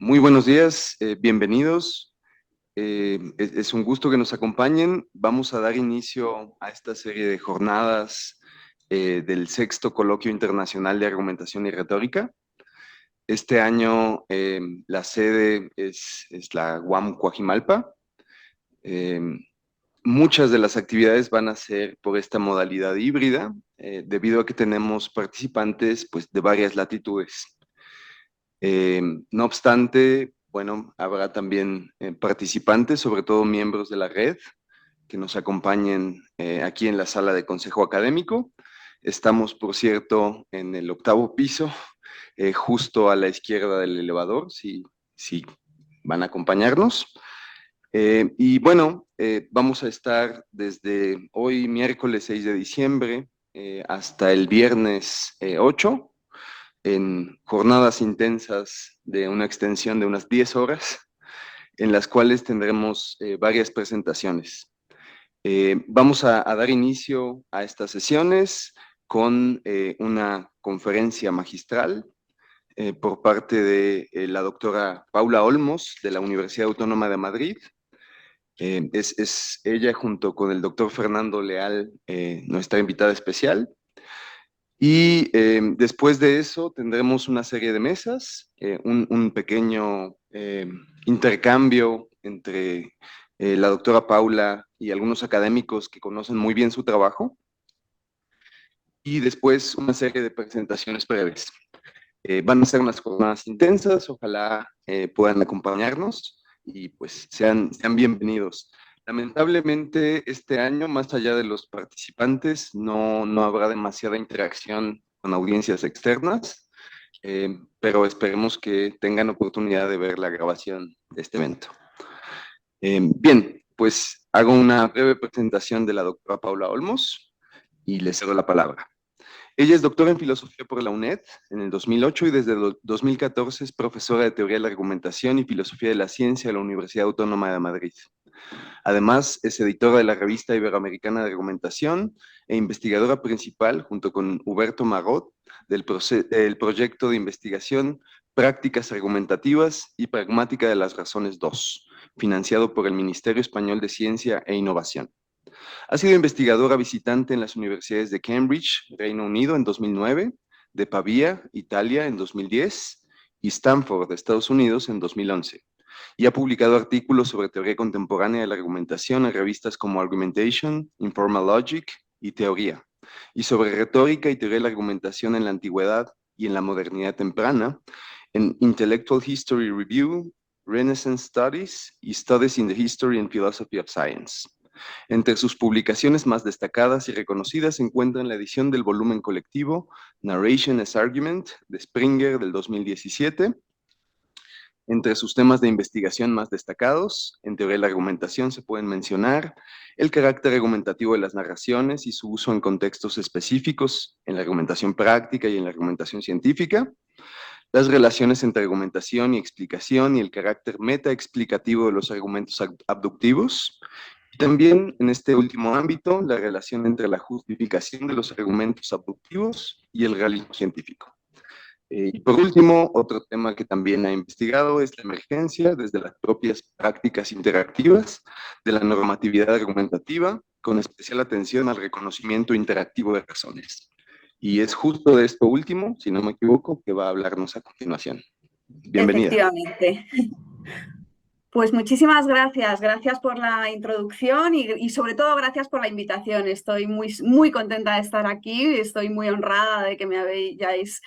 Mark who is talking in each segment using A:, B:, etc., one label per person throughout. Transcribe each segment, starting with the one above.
A: Muy buenos días, bienvenidos. Es un gusto que nos acompañen. Vamos a dar inicio a esta serie de jornadas del sexto Coloquio Internacional de Argumentación y Retórica. Este año la sede es la UAM Coajimalpa. Eh, Muchas de las actividades van a ser por esta modalidad híbrida, debido a que tenemos participantes pues, de varias latitudes. Eh, no obstante, bueno, habrá también participantes, sobre todo miembros de la red, que nos acompañen aquí en la sala de consejo académico. Estamos, por cierto, en el octavo piso, justo a la izquierda del elevador, si van a acompañarnos. Y bueno, vamos a estar desde hoy, miércoles 6 de diciembre, hasta el viernes 8, en jornadas intensas de una extensión de unas 10 horas, en las cuales tendremos varias presentaciones. Vamos a dar inicio a estas sesiones con una conferencia magistral por parte de la doctora Paula Olmos, de la Universidad Autónoma de Madrid. Es ella, junto con el doctor Fernando Leal, nuestra invitada especial. Y después de eso tendremos una serie de mesas, un pequeño intercambio entre la doctora Paula y algunos académicos que conocen muy bien su trabajo, y después una serie de presentaciones breves. Van a ser unas jornadas intensas, ojalá puedan acompañarnos y pues sean bienvenidos. Lamentablemente este año, más allá de los participantes, no habrá demasiada interacción con audiencias externas, pero esperemos que tengan oportunidad de ver la grabación de este evento. Bien, pues hago una breve presentación de la doctora Paula Olmos y le cedo la palabra. Ella es doctora en filosofía por la UNED en el 2008 y desde 2014 es profesora de teoría de la argumentación y filosofía de la ciencia de la Universidad Autónoma de Madrid. Además, es editora de la revista Iberoamericana de Argumentación e investigadora principal, junto con Huberto Marot, del proyecto de investigación Prácticas Argumentativas y Pragmática de las Razones 2, financiado por el Ministerio Español de Ciencia e Innovación. Ha sido investigadora visitante en las universidades de Cambridge, Reino Unido, en 2009, de Pavía, Italia, en 2010, y Stanford, de Estados Unidos, en 2011. Y ha publicado artículos sobre teoría contemporánea de la argumentación en revistas como Argumentation, Informal Logic y Teoría, y sobre retórica y teoría de la argumentación en la antigüedad y en la modernidad temprana, en Intellectual History Review, Renaissance Studies y Studies in the History and Philosophy of Science. Entre sus publicaciones más destacadas y reconocidas se encuentran la edición del volumen colectivo Narration as Argument de Springer del 2017. Entre sus temas de investigación más destacados, en teoría de la argumentación se pueden mencionar el carácter argumentativo de las narraciones y su uso en contextos específicos, en la argumentación práctica y en la argumentación científica, las relaciones entre argumentación y explicación y el carácter metaexplicativo de los argumentos abductivos. Y también en este último ámbito, la relación entre la justificación de los argumentos abductivos y el realismo científico. Y por último, otro tema que también ha investigado es la emergencia desde las propias prácticas interactivas de la normatividad argumentativa, con especial atención al reconocimiento interactivo de razones. Y es justo de esto último, si no me equivoco, que va a hablarnos a continuación. Bienvenida.
B: Efectivamente. Pues muchísimas gracias, gracias por la introducción y sobre todo gracias por la invitación. Estoy muy contenta de estar aquí, estoy muy honrada de que me hayáis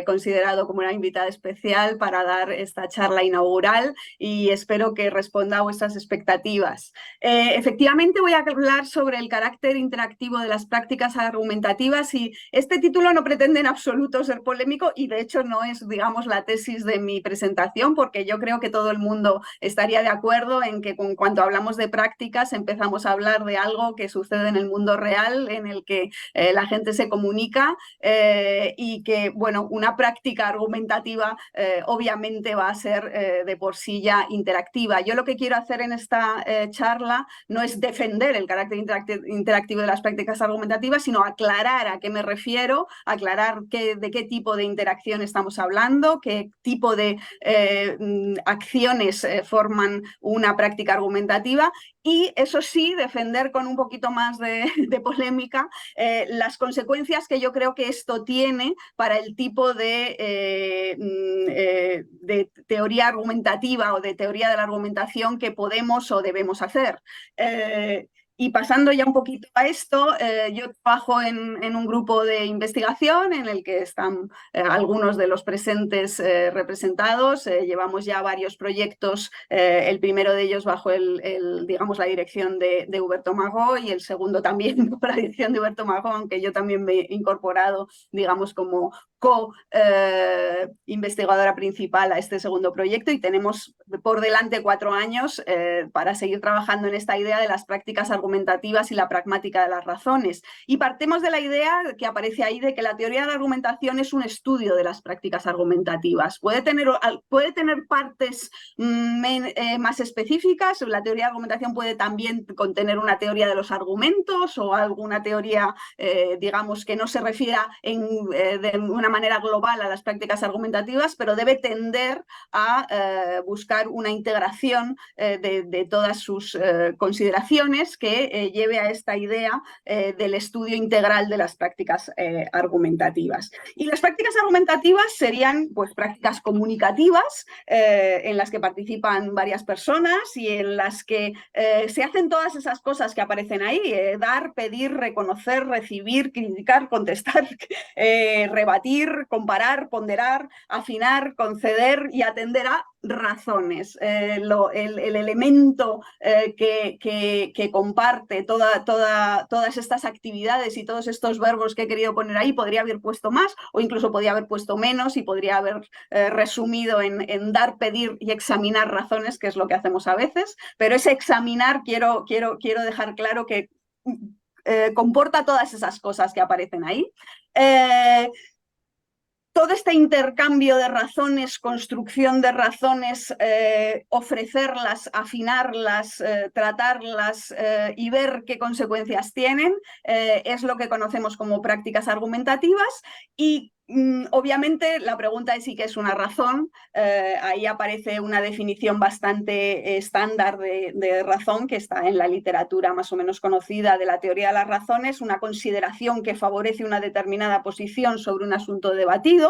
B: considerado como una invitada especial para dar esta charla inaugural y espero que responda a vuestras expectativas. Efectivamente voy a hablar sobre el carácter interactivo de las prácticas argumentativas y este título no pretende en absoluto ser polémico y de hecho no es, digamos, la tesis de mi presentación porque yo creo que todo el mundo está estaría de acuerdo en que cuando hablamos de prácticas empezamos a hablar de algo que sucede en el mundo real, en el que la gente se comunica y que, bueno, una práctica argumentativa obviamente va a ser de por sí ya interactiva. Yo lo que quiero hacer en esta charla no es defender el carácter interactivo de las prácticas argumentativas, sino aclarar a qué me refiero, aclarar de qué tipo de interacción estamos hablando, qué tipo de acciones forman una práctica argumentativa y, eso sí, defender con un poquito más de polémica las consecuencias que yo creo que esto tiene para el tipo de teoría argumentativa o de teoría de la argumentación que podemos o debemos hacer. Y pasando ya un poquito a esto, yo trabajo en un grupo de investigación en el que están algunos de los presentes representados. Llevamos ya varios proyectos, el primero de ellos bajo digamos, la dirección de Huberto Magó y el segundo también bajo la dirección de Huberto Magó, aunque yo también me he incorporado, digamos, como co-investigadora principal a este segundo proyecto y tenemos por delante 4 años para seguir trabajando en esta idea de las prácticas argumentativas y la pragmática de las razones. Y partimos de la idea que aparece ahí de que la teoría de la argumentación es un estudio de las prácticas argumentativas. Puede tener partes más específicas. La teoría de argumentación puede también contener una teoría de los argumentos o alguna teoría, digamos, que no se refiera de una manera global a las prácticas argumentativas, pero debe tender a buscar una integración de todas sus consideraciones que lleve a esta idea del estudio integral de las prácticas argumentativas. Y las prácticas argumentativas serían, pues, prácticas comunicativas en las que participan varias personas y en las que se hacen todas esas cosas que aparecen ahí: dar, pedir, reconocer, recibir, criticar, contestar, rebatir, comparar, ponderar, afinar, conceder y atender a razones. El elemento que comparte todas estas actividades y todos estos verbos que he querido poner ahí, podría haber puesto más o incluso podría haber puesto menos y podría haber resumido en dar, pedir y examinar razones, que es lo que hacemos a veces, pero ese examinar quiero dejar claro que comporta todas esas cosas que aparecen ahí. Todo este intercambio de razones, construcción de razones, ofrecerlas, afinarlas, tratarlas y ver qué consecuencias tienen, es lo que conocemos como prácticas argumentativas. Y obviamente la pregunta es: ¿y qué es una razón? Ahí aparece una definición bastante estándar de razón, que está en la literatura más o menos conocida de la teoría de las razones: una consideración que favorece una determinada posición sobre un asunto debatido,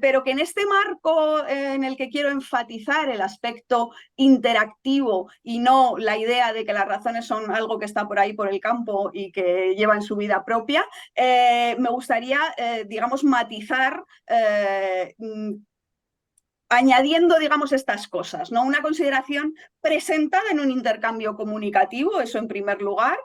B: pero que en este marco en el que quiero enfatizar el aspecto interactivo y no la idea de que las razones son algo que está por ahí por el campo y que llevan su vida propia, me gustaría, digamos, matizar añadiendo, digamos, estas cosas, ¿no? Una consideración presentada en un intercambio comunicativo, eso en primer lugar,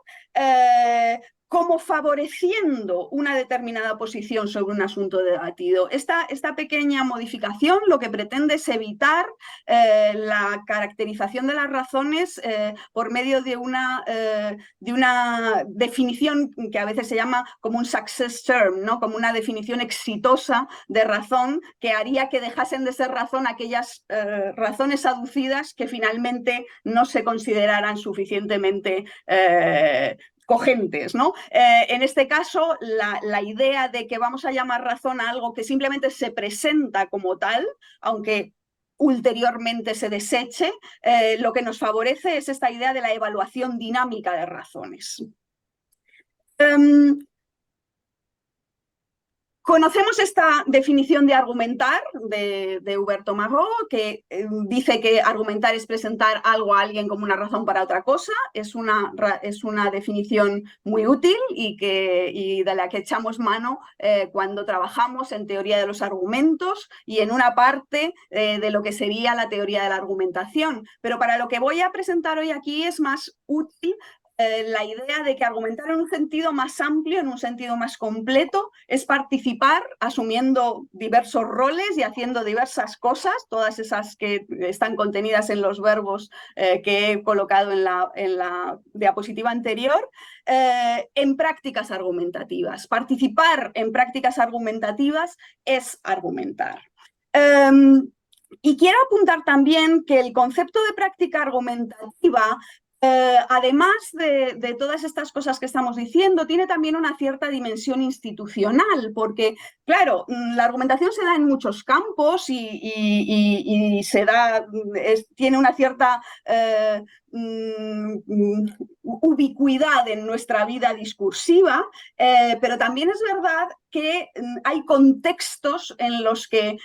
B: como favoreciendo una determinada posición sobre un asunto debatido. Esta pequeña modificación lo que pretende es evitar la caracterización de las razones por medio de una definición que a veces se llama como un success term, ¿no? Como una definición exitosa de razón, que haría que dejasen de ser razón aquellas razones aducidas que finalmente no se consideraran suficientemente cogentes, ¿no? En este caso, la idea de que vamos a llamar razón a algo que simplemente se presenta como tal, aunque ulteriormente se deseche, lo que nos favorece es esta idea de la evaluación dinámica de razones. Conocemos esta definición de argumentar de Huberto Magó, que dice que argumentar es presentar algo a alguien como una razón para otra cosa. Es una definición muy útil y de la que echamos mano cuando trabajamos en teoría de los argumentos y en una parte de lo que sería la teoría de la argumentación. Pero para lo que voy a presentar hoy aquí es más útil la idea de que argumentar en un sentido más amplio, en un sentido más completo, es participar asumiendo diversos roles y haciendo diversas cosas, todas esas que están contenidas en los verbos que he colocado en la diapositiva anterior, en prácticas argumentativas. Participar en prácticas argumentativas es argumentar. Y quiero apuntar también que el concepto de práctica argumentativa, además de todas estas cosas que estamos diciendo, tiene también una cierta dimensión institucional, porque, claro, la argumentación se da en muchos campos y se da, tiene una cierta ubicuidad en nuestra vida discursiva, pero también es verdad que hay contextos en los que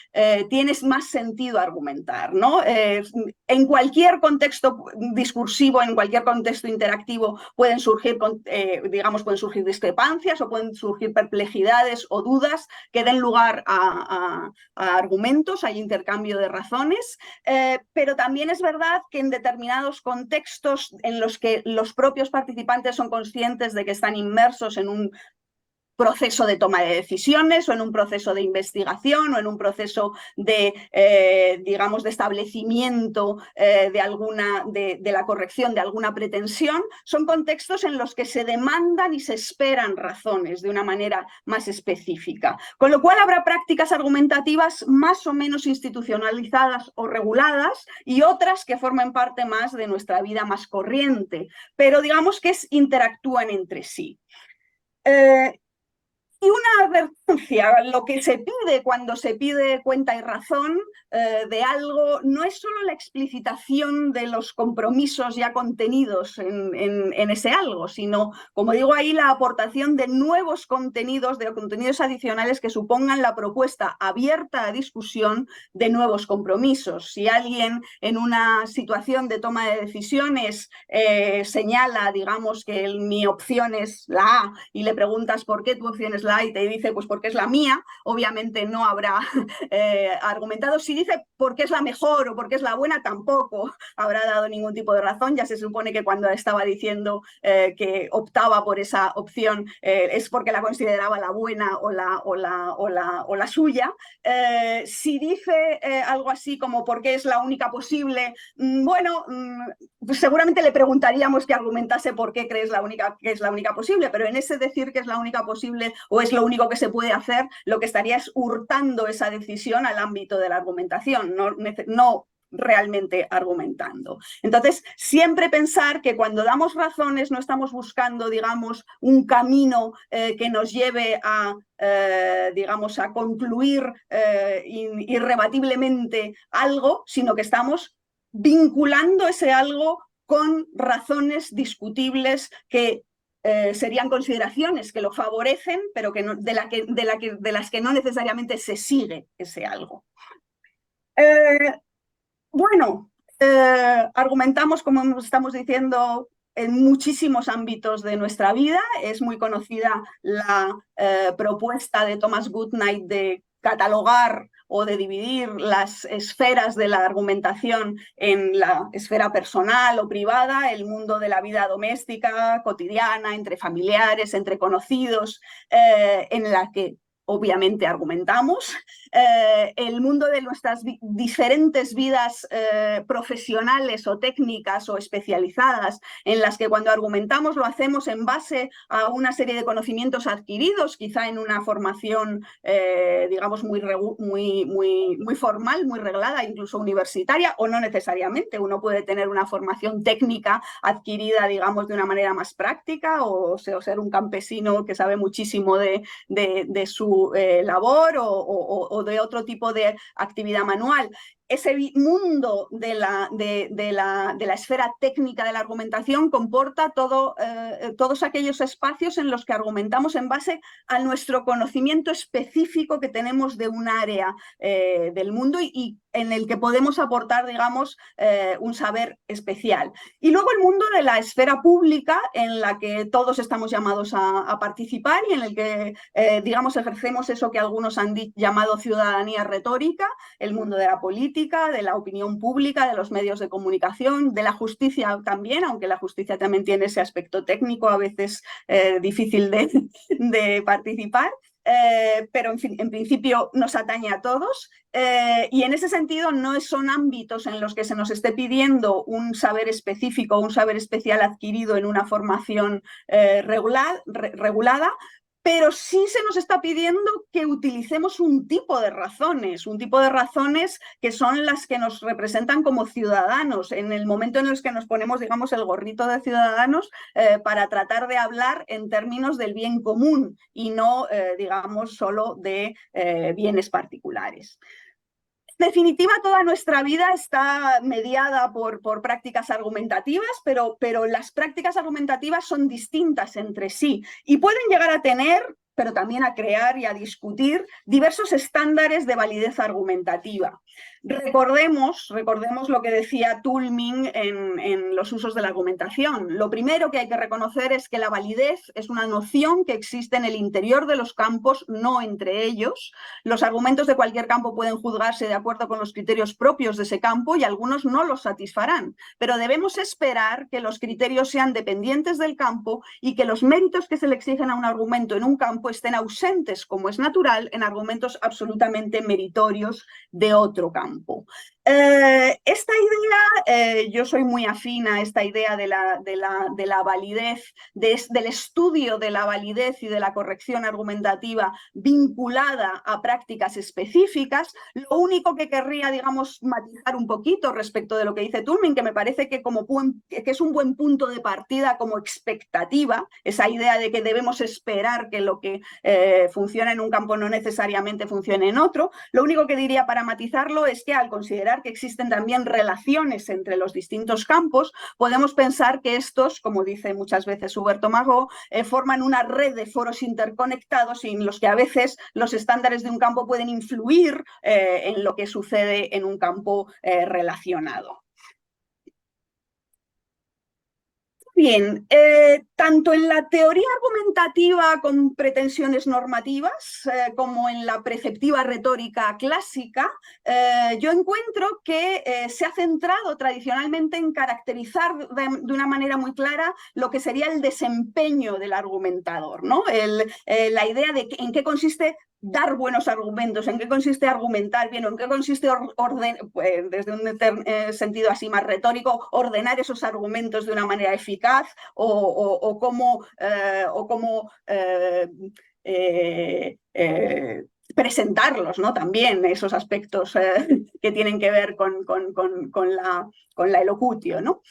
B: tienes más sentido argumentar, ¿no? En cualquier contexto discursivo, en cualquier contexto interactivo pueden surgir, digamos, pueden surgir discrepancias o pueden surgir perplejidades o dudas que den lugar a argumentos, hay intercambio de razones, pero también es verdad que en determinados contextos en los que los propios participantes son conscientes de que están inmersos en un proceso de toma de decisiones o en un proceso de investigación o en un proceso de, digamos, de establecimiento de la corrección de alguna pretensión, son contextos en los que se demandan y se esperan razones de una manera más específica. Con lo cual habrá prácticas argumentativas más o menos institucionalizadas o reguladas y otras que formen parte más de nuestra vida más corriente, pero digamos que interactúan entre sí. Y una advertencia, lo que se pide cuando se pide cuenta y razón de algo no es solo la explicitación de los compromisos ya contenidos en ese algo, sino, como digo ahí, la aportación de nuevos contenidos, de contenidos adicionales que supongan la propuesta abierta a discusión de nuevos compromisos. Si alguien en una situación de toma de decisiones señala, digamos, que mi opción es la A y le preguntas por qué tu opción es la A y te dice pues porque es la mía, obviamente no habrá argumentado. Si dice porque es la mejor o porque es la buena, tampoco habrá dado ningún tipo de razón. Ya se supone que cuando estaba diciendo que optaba por esa opción es porque la consideraba la buena o la suya. Si dice algo así como porque es la única posible, bueno, pues seguramente le preguntaríamos que argumentase por qué crees que es la única posible, pero en ese decir que es la única posible o es lo único que se puede hacer, lo que estaría es hurtando esa decisión al ámbito de la argumentación, no realmente argumentando. Entonces, siempre pensar que cuando damos razones no estamos buscando, digamos, un camino que nos lleve a, digamos, a concluir irrebatiblemente algo, sino que estamos vinculando ese algo con razones discutibles que serían consideraciones que lo favorecen, pero que no, de las que no necesariamente se sigue ese algo. Bueno, argumentamos, como estamos diciendo, en muchísimos ámbitos de nuestra vida. Es muy conocida la propuesta de Thomas Goodnight de catalogar o de dividir las esferas de la argumentación en la esfera personal o privada, el mundo de la vida doméstica, cotidiana, entre familiares, entre conocidos, en la que obviamente argumentamos, el mundo de nuestras diferentes vidas profesionales o técnicas o especializadas, en las que cuando argumentamos lo hacemos en base a una serie de conocimientos adquiridos, quizá en una formación, digamos, muy formal, muy reglada, incluso universitaria, o no necesariamente. Uno puede tener una formación técnica adquirida, digamos, de una manera más práctica, o ser un campesino que sabe muchísimo de su labor o de otro tipo de actividad manual. Ese mundo de la esfera técnica de la argumentación comporta todos aquellos espacios en los que argumentamos en base a nuestro conocimiento específico que tenemos de un área del mundo y en el que podemos aportar, digamos, un saber especial. Y luego el mundo de la esfera pública, en la que todos estamos llamados a participar y en el que, digamos, ejercemos eso que algunos han llamado ciudadanía retórica, el mundo de la política, política, de la opinión pública, de los medios de comunicación, de la justicia también, aunque la justicia también tiene ese aspecto técnico a veces difícil de participar. Pero en fin, en principio nos atañe a todos y en ese sentido no son ámbitos en los que se nos esté pidiendo un saber específico, un saber especial adquirido en una formación regulada, pero sí se nos está pidiendo que utilicemos un tipo de razones que son las que nos representan como ciudadanos, en el momento en el que nos ponemos, digamos, el gorrito de ciudadanos para tratar de hablar en términos del bien común y no, digamos, solo de bienes particulares. En definitiva, toda nuestra vida está mediada por prácticas argumentativas, pero las prácticas argumentativas son distintas entre sí y pueden llegar a tener, pero también a crear y a discutir diversos estándares de validez argumentativa. Recordemos lo que decía Toulmin en los usos de la argumentación. Lo primero que hay que reconocer es que la validez es una noción que existe en el interior de los campos, no entre ellos. Los argumentos de cualquier campo pueden juzgarse de acuerdo con los criterios propios de ese campo y algunos no los satisfarán, pero debemos esperar que los criterios sean dependientes del campo y que los méritos que se le exigen a un argumento en un campo estén ausentes, como es natural, en argumentos absolutamente meritorios de otro campo. Esta idea, yo soy muy afín a esta idea de la validez, del estudio de la validez y de la corrección argumentativa vinculada a prácticas específicas. Lo único que querría, digamos, matizar un poquito respecto de lo que dice Toulmin, que me parece que es un buen punto de partida como expectativa, esa idea de que debemos esperar que lo que funciona en un campo no necesariamente funcione en otro. Lo único que diría para matizarlo es que al considerar que existen también relaciones entre los distintos campos, podemos pensar que estos, como dice muchas veces Huberto Magot, forman una red de foros interconectados en los que a veces los estándares de un campo pueden influir en lo que sucede en un campo relacionado. Bien, tanto en la teoría argumentativa con pretensiones normativas como en la preceptiva retórica clásica, yo encuentro que se ha centrado tradicionalmente en caracterizar de una manera muy clara lo que sería el desempeño del argumentador, ¿no? La idea de en qué consiste dar buenos argumentos, en qué consiste argumentar bien, o en qué consiste desde un sentido así más retórico, ordenar esos argumentos de una manera eficaz o cómo presentarlos, ¿no? También esos aspectos que tienen que ver con la elocutio, ¿no?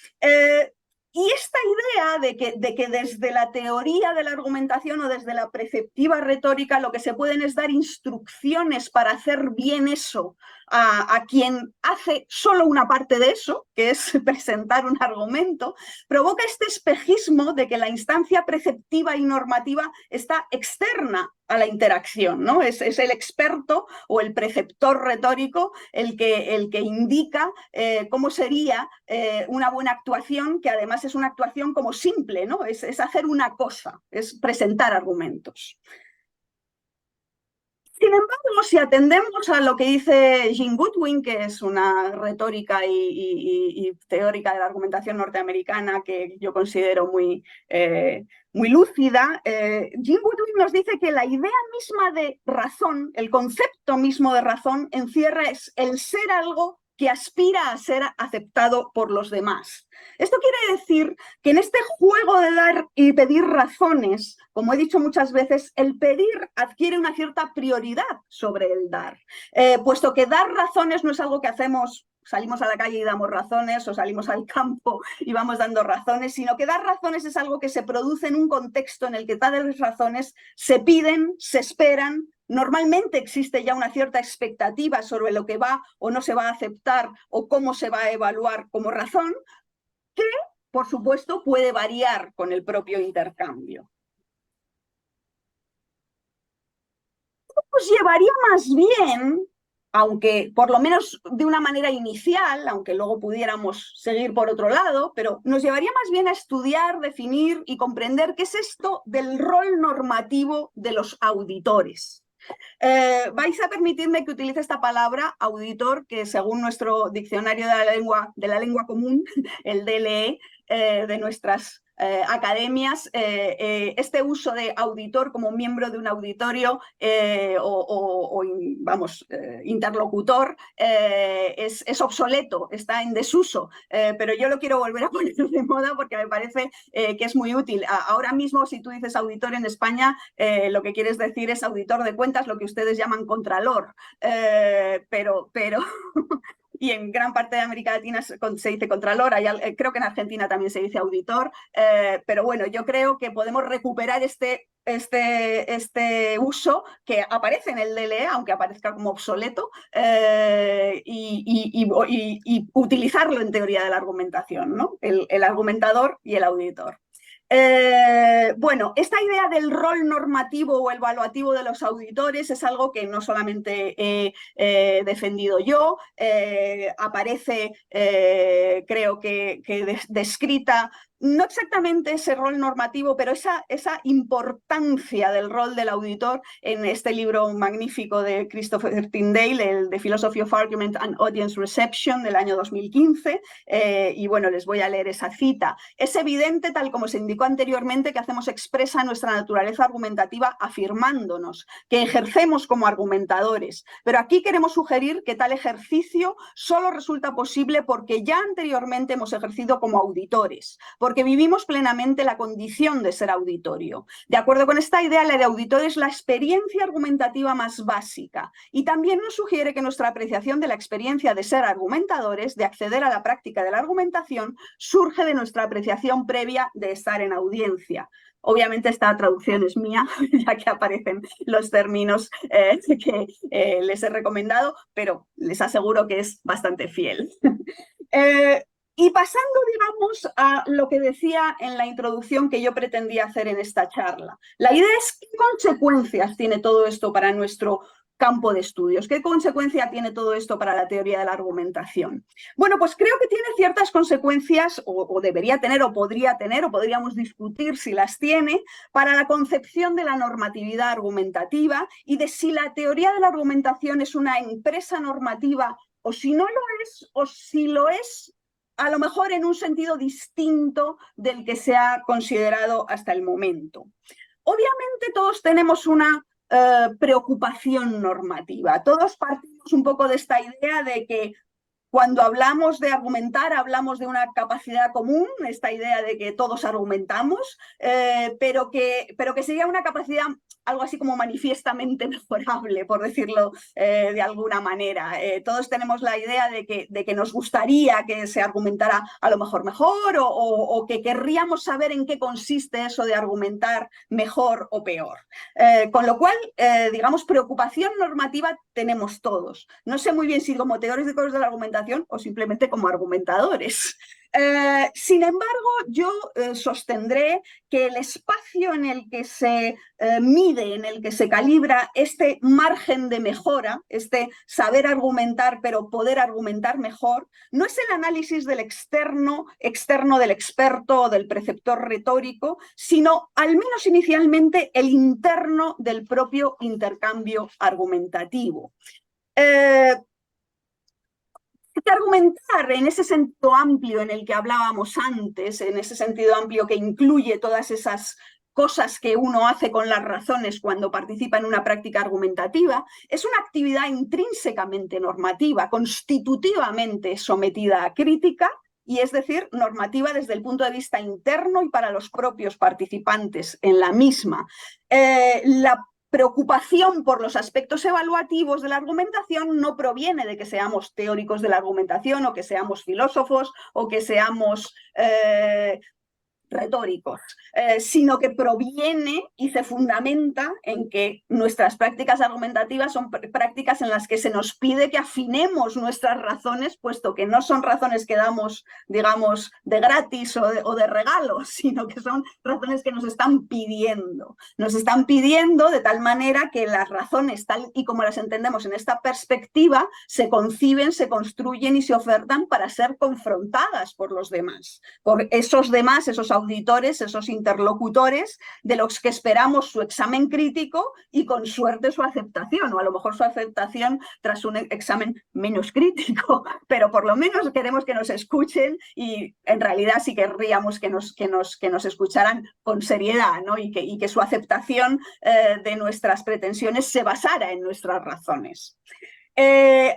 B: Y esta idea de que desde la teoría de la argumentación o desde la preceptiva retórica lo que se pueden es dar instrucciones para hacer bien eso a quien hace solo una parte de eso, que es presentar un argumento, provoca este espejismo de que la instancia preceptiva y normativa está externa a la interacción, ¿no? Es el experto o el preceptor retórico el que indica cómo sería una buena actuación, que además es una actuación como simple, ¿no? Es hacer una cosa, es presentar argumentos. Sin embargo, si atendemos a lo que dice Jean Goodwin, que es una retórica y teórica de la argumentación norteamericana que yo considero muy lúcida, Jean Goodwin nos dice que la idea misma de razón, el concepto mismo de razón, encierra el ser algo que aspira a ser aceptado por los demás. Esto quiere decir que en este juego de dar y pedir razones, como he dicho muchas veces, el pedir adquiere una cierta prioridad sobre el dar, puesto que dar razones no es algo que hacemos, salimos a la calle y damos razones, o salimos al campo y vamos dando razones, sino que dar razones es algo que se produce en un contexto en el que tales razones se piden, se esperan. Normalmente existe ya una cierta expectativa sobre lo que va o no se va a aceptar o cómo se va a evaluar como razón, que, por supuesto, puede variar con el propio intercambio. Nos llevaría más bien, aunque por lo menos de una manera inicial, aunque luego pudiéramos seguir por otro lado, pero nos llevaría más bien a estudiar, definir y comprender qué es esto del rol normativo de los auditores. Vais a permitirme que utilice esta palabra auditor, que según nuestro diccionario de la lengua común, el DLE, de nuestras academias, este uso de auditor como miembro de un auditorio interlocutor es obsoleto, está en desuso, pero yo lo quiero volver a poner de moda porque me parece que es muy útil. Ahora mismo, si tú dices auditor en España, lo que quieres decir es auditor de cuentas, lo que ustedes llaman contralor, pero y en gran parte de América Latina se dice contralor, creo que en Argentina también se dice auditor, pero bueno, yo creo que podemos recuperar este uso que aparece en el DLE, aunque aparezca como obsoleto, y utilizarlo en teoría de la argumentación, ¿no? El argumentador y el auditor. Bueno, esta idea del rol normativo o evaluativo de los auditores es algo que no solamente he defendido yo, aparece, creo que descrita no exactamente ese rol normativo, pero esa importancia del rol del auditor en este libro magnífico de Christopher Tyndale, el The Philosophy of Argument and Audience Reception del año 2015, y bueno, les voy a leer esa cita. Es evidente, tal como se indicó anteriormente, que hacemos expresa nuestra naturaleza argumentativa afirmándonos, que ejercemos como argumentadores, pero aquí queremos sugerir que tal ejercicio solo resulta posible porque ya anteriormente hemos ejercido como auditores, porque vivimos plenamente la condición de ser auditorio. De acuerdo con esta idea, la de auditor es la experiencia argumentativa más básica y también nos sugiere que nuestra apreciación de la experiencia de ser argumentadores, de acceder a la práctica de la argumentación, surge de nuestra apreciación previa de estar en audiencia. Obviamente esta traducción es mía, ya que aparecen los términos que les he recomendado, pero les aseguro que es bastante fiel. Y pasando, digamos, a lo que decía en la introducción que yo pretendía hacer en esta charla. La idea es qué consecuencias tiene todo esto para nuestro campo de estudios. ¿Qué consecuencia tiene todo esto para la teoría de la argumentación? Bueno, pues creo que tiene ciertas consecuencias, o debería tener, o podría tener, o podríamos discutir si las tiene, para la concepción de la normatividad argumentativa y de si la teoría de la argumentación es una empresa normativa o si no lo es, o si lo es a lo mejor en un sentido distinto del que se ha considerado hasta el momento. Obviamente todos tenemos una preocupación normativa. Todos partimos un poco de esta idea de que cuando hablamos de argumentar, hablamos de una capacidad común, esta idea de que todos argumentamos, pero que sería una capacidad algo así como manifiestamente mejorable, por decirlo de alguna manera. Todos tenemos la idea de que nos gustaría que se argumentara a lo mejor o que querríamos saber en qué consiste eso de argumentar mejor o peor. Con lo cual, digamos, preocupación normativa tenemos todos. No sé muy bien si como teóricos de la argumentación o simplemente como argumentadores. Sin embargo, yo sostendré que el espacio en el que se mide, en el que se calibra este margen de mejora, este saber argumentar pero poder argumentar mejor, no es el análisis del externo del experto o del preceptor retórico, sino al menos inicialmente el interno del propio intercambio argumentativo. Que argumentar en ese sentido amplio en el que hablábamos antes, en ese sentido amplio que incluye todas esas cosas que uno hace con las razones cuando participa en una práctica argumentativa, es una actividad intrínsecamente normativa, constitutivamente sometida a crítica, y es decir, normativa desde el punto de vista interno y para los propios participantes en la misma. La preocupación por los aspectos evaluativos de la argumentación no proviene de que seamos teóricos de la argumentación o que seamos filósofos o que seamos retóricos, sino que proviene y se fundamenta en que nuestras prácticas argumentativas son prácticas en las que se nos pide que afinemos nuestras razones, puesto que no son razones que damos, digamos, de gratis o de regalo, sino que son razones que nos están pidiendo. Nos están pidiendo de tal manera que las razones, tal y como las entendemos en esta perspectiva, se conciben, se construyen y se ofertan para ser confrontadas por los demás, por esos demás, esos auditores, esos interlocutores, de los que esperamos su examen crítico y con suerte su aceptación, o a lo mejor su aceptación tras un examen menos crítico, pero por lo menos queremos que nos escuchen y en realidad sí querríamos que nos escucharan con seriedad, ¿no? y que su aceptación de nuestras pretensiones se basara en nuestras razones.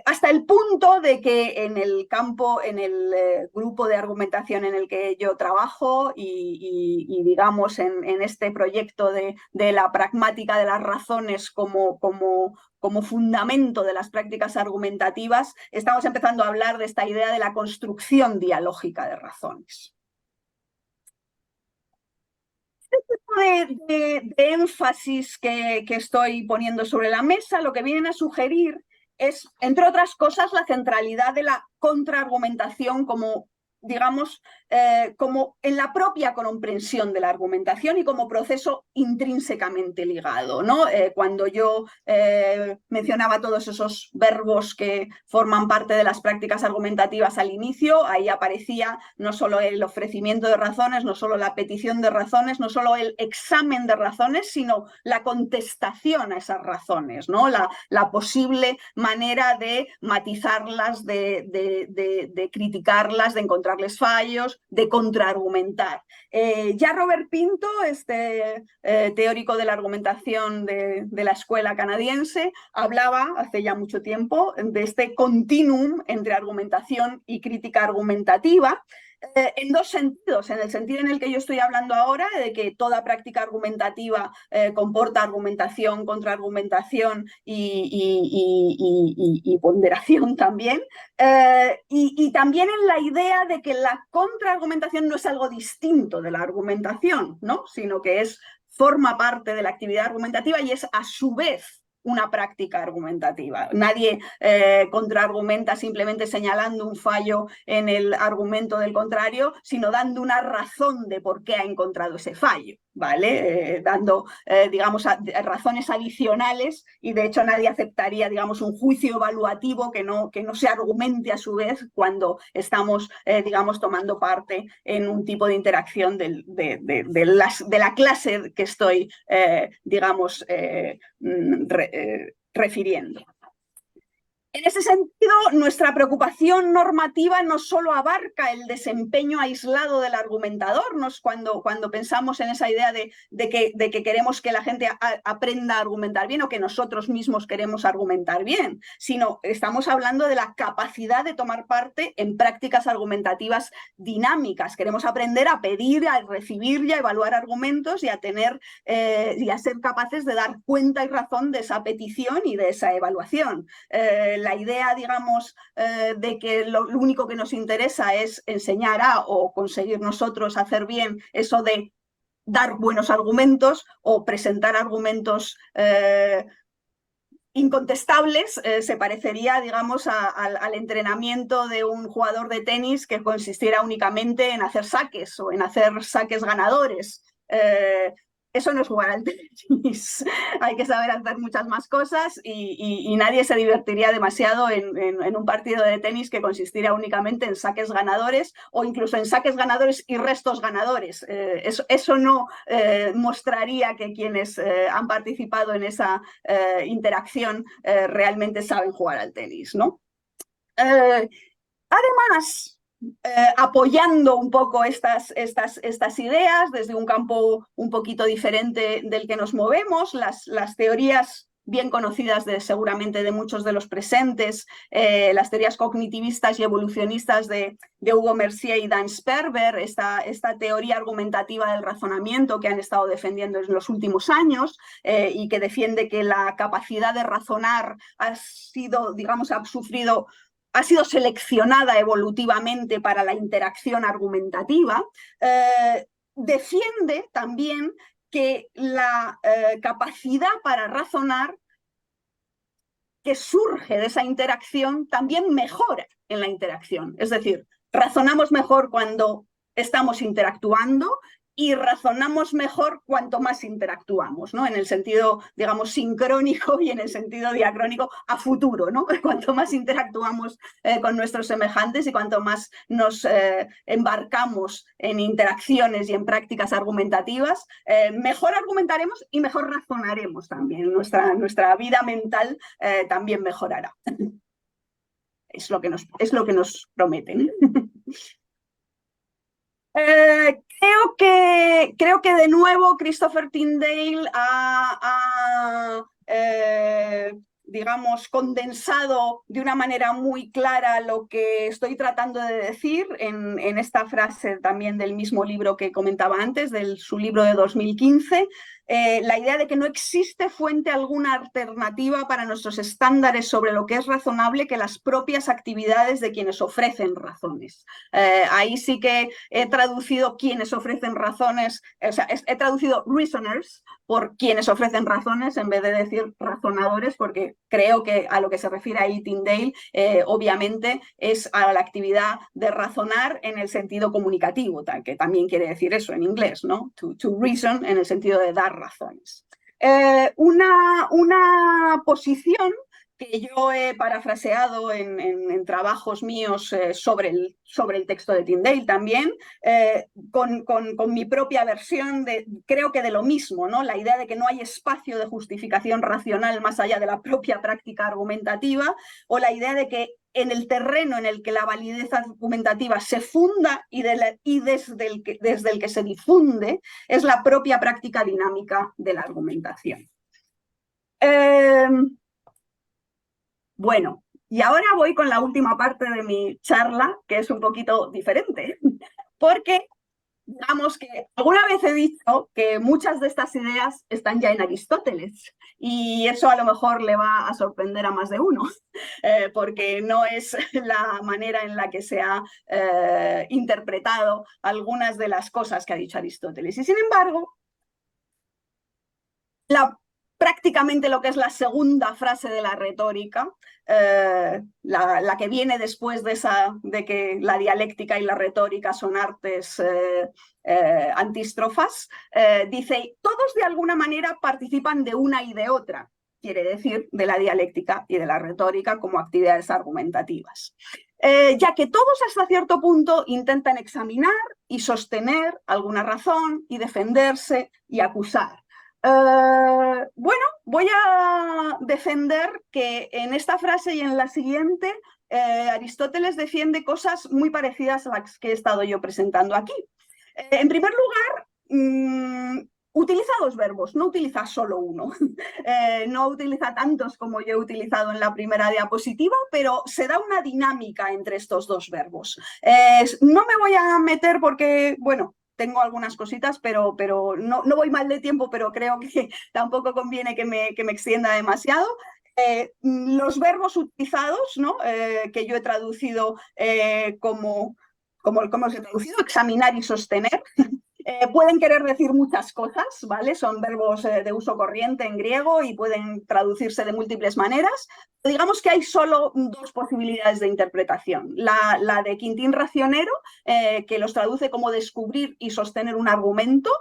B: Hasta el punto de que en el campo, en el grupo de argumentación en el que yo trabajo y digamos en este proyecto de la pragmática de las razones como fundamento de las prácticas argumentativas, estamos empezando a hablar de esta idea de la construcción dialógica de razones. De énfasis que estoy poniendo sobre la mesa, lo que vienen a sugerir es, entre otras cosas, la centralidad de la contraargumentación como, digamos, como en la propia comprensión de la argumentación y como proceso intrínsecamente ligado, ¿no? Cuando yo mencionaba todos esos verbos que forman parte de las prácticas argumentativas al inicio, ahí aparecía no solo el ofrecimiento de razones, no solo la petición de razones, no solo el examen de razones, sino la contestación a esas razones, ¿no? La posible manera de matizarlas, de criticarlas, de encontrarles fallos, de contraargumentar. Ya Robert Pinto, este teórico de la argumentación de la escuela canadiense, hablaba hace ya mucho tiempo de este continuum entre argumentación y crítica argumentativa, en dos sentidos, en el sentido en el que yo estoy hablando ahora, de que toda práctica argumentativa comporta argumentación, contraargumentación y ponderación también, y también en la idea de que la contraargumentación no es algo distinto de la argumentación, ¿no? Sino que forma parte de la actividad argumentativa y es a su vez una práctica argumentativa. Nadie contraargumenta simplemente señalando un fallo en el argumento del contrario, sino dando una razón de por qué ha encontrado ese fallo, ¿vale? Dando, digamos, razones adicionales y de hecho nadie aceptaría, digamos, un juicio evaluativo que no se argumente a su vez cuando estamos, digamos, tomando parte en un tipo de interacción de la clase que estoy, digamos, refiriendo. En ese sentido, nuestra preocupación normativa no solo abarca el desempeño aislado del argumentador, cuando pensamos en esa idea de que queremos que la gente aprenda a argumentar bien o que nosotros mismos queremos argumentar bien, sino estamos hablando de la capacidad de tomar parte en prácticas argumentativas dinámicas. Queremos aprender a pedir, a recibir y a evaluar argumentos y a ser capaces de dar cuenta y razón de esa petición y de esa evaluación. La idea, digamos, de que lo único que nos interesa es enseñar o conseguir nosotros hacer bien eso de dar buenos argumentos o presentar argumentos incontestables, se parecería, digamos, al entrenamiento de un jugador de tenis que consistiera únicamente en hacer saques o en hacer saques ganadores. Eso no es jugar al tenis. Hay que saber hacer muchas más cosas y nadie se divertiría demasiado en un partido de tenis que consistiera únicamente en saques ganadores o incluso en saques ganadores y restos ganadores. Eso no mostraría que quienes han participado en esa interacción realmente saben jugar al tenis, ¿no? Además, apoyando un poco estas ideas desde un campo un poquito diferente del que nos movemos, las teorías bien conocidas seguramente de muchos de los presentes, las teorías cognitivistas y evolucionistas de Hugo Mercier y Dan Sperber, esta teoría argumentativa del razonamiento que han estado defendiendo en los últimos años y que defiende que la capacidad de razonar ha sido seleccionada evolutivamente para la interacción argumentativa, defiende también que la capacidad para razonar que surge de esa interacción también mejora en la interacción. Es decir, razonamos mejor cuando estamos interactuando y razonamos mejor cuanto más interactuamos, ¿no? En el sentido, digamos, sincrónico y en el sentido diacrónico a futuro, ¿no? Cuanto más interactuamos con nuestros semejantes y cuanto más nos embarcamos en interacciones y en prácticas argumentativas, mejor argumentaremos y mejor razonaremos también. Nuestra vida mental también mejorará. Es lo que nos prometen. Creo que de nuevo Christopher Tyndale ha digamos, condensado de una manera muy clara lo que estoy tratando de decir en esta frase también del mismo libro que comentaba antes, de su libro de 2015. La idea de que no existe fuente alguna alternativa para nuestros estándares sobre lo que es razonable que las propias actividades de quienes ofrecen razones. Ahí sí que he traducido quienes ofrecen razones, o sea, he traducido reasoners por quienes ofrecen razones en vez de decir razonadores, porque creo que a lo que se refiere ahí Tyndale, obviamente, es a la actividad de razonar en el sentido comunicativo, que también quiere decir eso en inglés, ¿no? To reason en el sentido de dar razones. Una posición que yo he parafraseado en trabajos míos sobre el texto de Tyndale también, con mi propia versión, creo que de lo mismo, ¿no? La idea de que no hay espacio de justificación racional más allá de la propia práctica argumentativa, o la idea de que en el terreno en el que la validez argumentativa se funda y desde el que se difunde es la propia práctica dinámica de la argumentación. Bueno, y ahora voy con la última parte de mi charla, que es un poquito diferente, porque digamos que alguna vez he dicho que muchas de estas ideas están ya en Aristóteles, y eso a lo mejor le va a sorprender a más de uno, porque no es la manera en la que se ha interpretado algunas de las cosas que ha dicho Aristóteles. Y sin embargo, prácticamente lo que es la segunda frase de la retórica, la que viene después de que la dialéctica y la retórica son artes antístrofas, dice, todos de alguna manera participan de una y de otra, quiere decir de la dialéctica y de la retórica como actividades argumentativas. Ya que todos hasta cierto punto intentan examinar y sostener alguna razón y defenderse y acusar. Bueno, voy a defender que en esta frase y en la siguiente Aristóteles defiende cosas muy parecidas a las que he estado yo presentando aquí. En primer lugar, utiliza dos verbos, no utiliza solo uno. No utiliza tantos como yo he utilizado en la primera diapositiva, pero se da una dinámica entre estos dos verbos. No me voy a meter porque, bueno, tengo algunas cositas, pero no voy mal de tiempo, pero creo que tampoco conviene que me extienda demasiado. Los verbos utilizados, ¿no? Que yo he traducido como se ha traducido, examinar y sostener. Pueden querer decir muchas cosas, ¿vale? Son verbos de uso corriente en griego y pueden traducirse de múltiples maneras. Digamos que hay solo dos posibilidades de interpretación. La de Quintín Racionero, que los traduce como descubrir y sostener un argumento,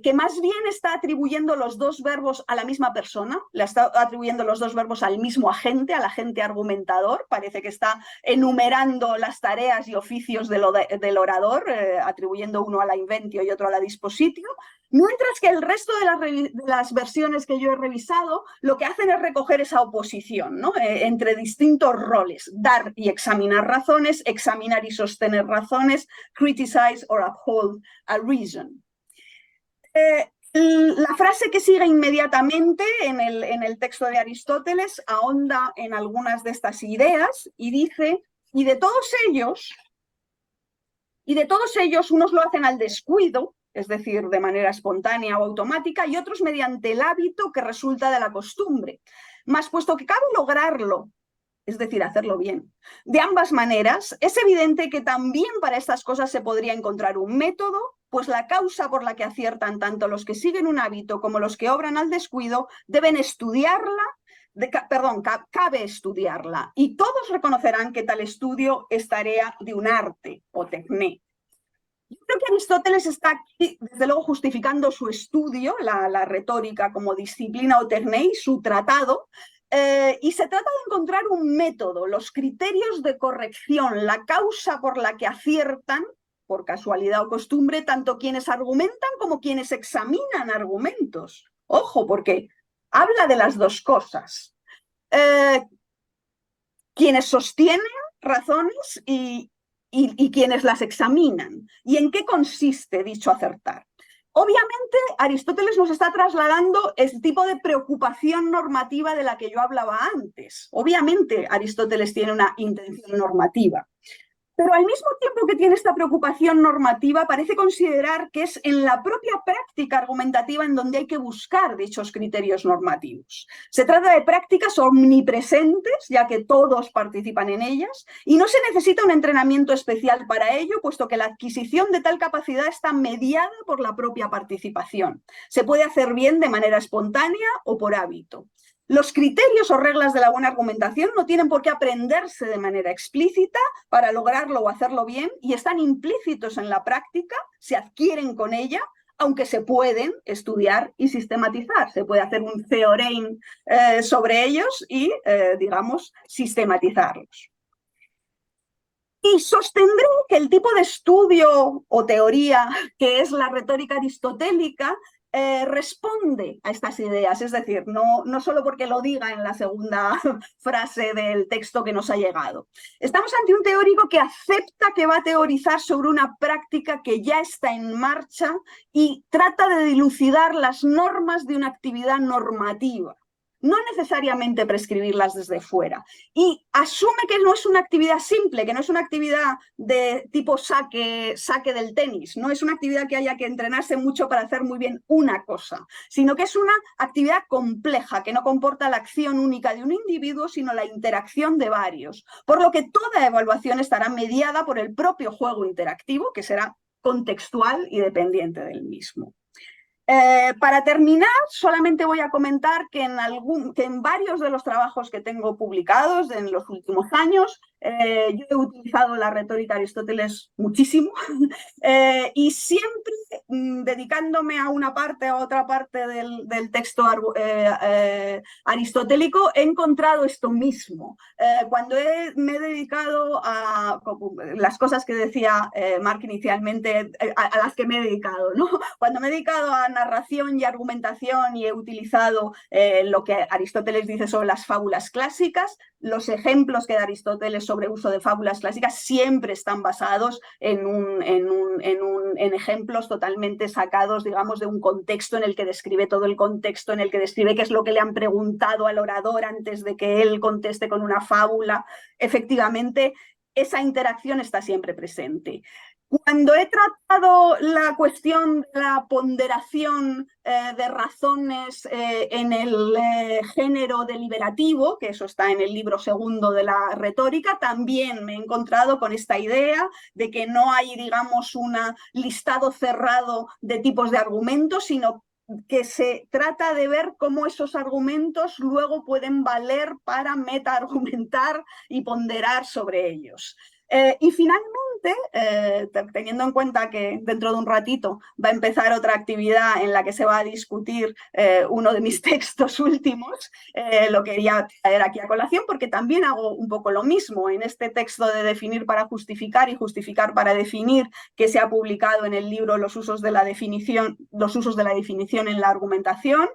B: que más bien está atribuyendo los dos verbos a la misma persona, le está atribuyendo los dos verbos al mismo agente, al agente argumentador. Parece que está enumerando las tareas y oficios del orador, atribuyendo uno a la inventio y otro a la dispositio, mientras que el resto de las versiones que yo he revisado lo que hacen es recoger esa oposición, ¿no? Entre distintos roles, dar y examinar razones, examinar y sostener razones, criticize or uphold a reason. La frase que sigue inmediatamente en el texto de Aristóteles ahonda en algunas de estas ideas y dice, y de todos ellos unos lo hacen al descuido, es decir, de manera espontánea o automática, y otros mediante el hábito que resulta de la costumbre. Mas puesto que cabe lograrlo, es decir, hacerlo bien, de ambas maneras, es evidente que también para estas cosas se podría encontrar un método, pues la causa por la que aciertan tanto los que siguen un hábito como los que obran al descuido deben estudiarla, cabe estudiarla, y todos reconocerán que tal estudio es tarea de un arte o tecné. Yo creo que Aristóteles está aquí, desde luego, justificando su estudio, la retórica como disciplina o tecnei, su tratado, y se trata de encontrar un método, los criterios de corrección, la causa por la que aciertan, por casualidad o costumbre, tanto quienes argumentan como quienes examinan argumentos. Ojo, porque habla de las dos cosas. Quienes sostienen razones y quienes las examinan. ¿Y en qué consiste dicho acertar? Obviamente, Aristóteles nos está trasladando el tipo de preocupación normativa de la que yo hablaba antes. Obviamente, Aristóteles tiene una intención normativa. Pero al mismo tiempo que tiene esta preocupación normativa, parece considerar que es en la propia práctica argumentativa en donde hay que buscar dichos criterios normativos. Se trata de prácticas omnipresentes, ya que todos participan en ellas, y no se necesita un entrenamiento especial para ello, puesto que la adquisición de tal capacidad está mediada por la propia participación. Se puede hacer bien de manera espontánea o por hábito. Los criterios o reglas de la buena argumentación no tienen por qué aprenderse de manera explícita para lograrlo o hacerlo bien y están implícitos en la práctica, se adquieren con ella, aunque se pueden estudiar y sistematizar. Se puede hacer un theorem sobre ellos y, digamos, sistematizarlos. Y sostendré que el tipo de estudio o teoría que es la retórica aristotélica responde a estas ideas, es decir, no solo porque lo diga en la segunda frase del texto que nos ha llegado. Estamos ante un teórico que acepta que va a teorizar sobre una práctica que ya está en marcha y trata de dilucidar las normas de una actividad normativa. No necesariamente prescribirlas desde fuera. Y asume que no es una actividad simple, que no es una actividad de tipo saque del tenis, no es una actividad que haya que entrenarse mucho para hacer muy bien una cosa, sino que es una actividad compleja, que no comporta la acción única de un individuo, sino la interacción de varios. Por lo que toda evaluación estará mediada por el propio juego interactivo, que será contextual y dependiente del mismo. Para terminar, solamente voy a comentar que en varios de los trabajos que tengo publicados en los últimos años, yo he utilizado la retórica de Aristóteles muchísimo y siempre dedicándome a una parte, a otra parte del texto aristotélico, he encontrado esto mismo. Cuando me he dedicado a las cosas que decía Marc inicialmente, a las que me he dedicado, ¿no? Cuando me he dedicado a narración y argumentación y he utilizado lo que Aristóteles dice sobre las fábulas clásicas, los ejemplos que da Aristóteles sobre uso de fábulas clásicas siempre están basados en ejemplos totalmente sacados, digamos, de un contexto en el que describe todo el contexto, en el que describe qué es lo que le han preguntado al orador antes de que él conteste con una fábula. Efectivamente, esa interacción está siempre presente. Cuando he tratado la cuestión de la ponderación de razones en el género deliberativo, que eso está en el libro segundo de la retórica, también me he encontrado con esta idea de que no hay, digamos, un listado cerrado de tipos de argumentos, sino que se trata de ver cómo esos argumentos luego pueden valer para meta-argumentar y ponderar sobre ellos. Y finalmente, teniendo en cuenta que dentro de un ratito va a empezar otra actividad en la que se va a discutir uno de mis textos últimos, lo quería traer aquí a colación porque también hago un poco lo mismo en este texto de definir para justificar y justificar para definir, que se ha publicado en el libro Los usos de la definición en la argumentación,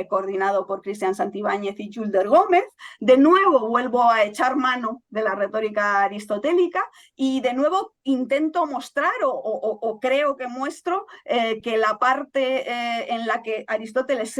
B: coordinado por Cristian Santibáñez y Julder Gómez. De nuevo vuelvo a echar mano de la retórica aristotélica y de nuevo intento mostrar o creo que muestro que la parte en la que Aristóteles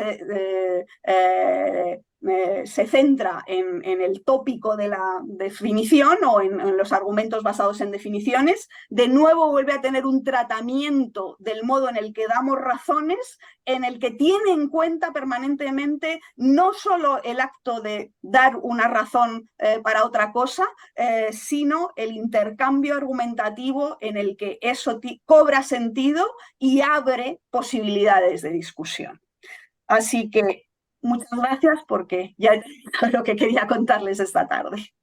B: se centra en el tópico de la definición o en los argumentos basados en definiciones, de nuevo vuelve a tener un tratamiento del modo en el que damos razones, en el que tiene en cuenta permanentemente no solo el acto de dar una razón para otra cosa, sino el intercambio argumentativo en el que eso cobra sentido y abre posibilidades de discusión. Así que muchas gracias porque ya he terminado lo que quería contarles esta tarde.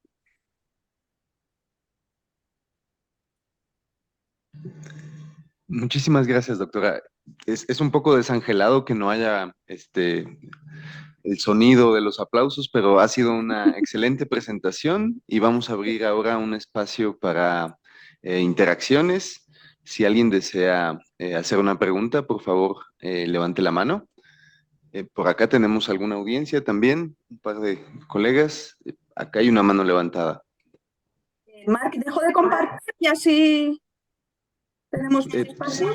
A: Muchísimas gracias, doctora. Es un poco desangelado que no haya el sonido de los aplausos, pero ha sido una excelente presentación y vamos a abrir ahora un espacio para interacciones. Si alguien desea hacer una pregunta, por favor, levante la mano. Por acá tenemos alguna audiencia también, un par de colegas. Acá hay una mano levantada.
B: Marc, dejo de compartir y así tenemos más
A: Eh,
B: espacio.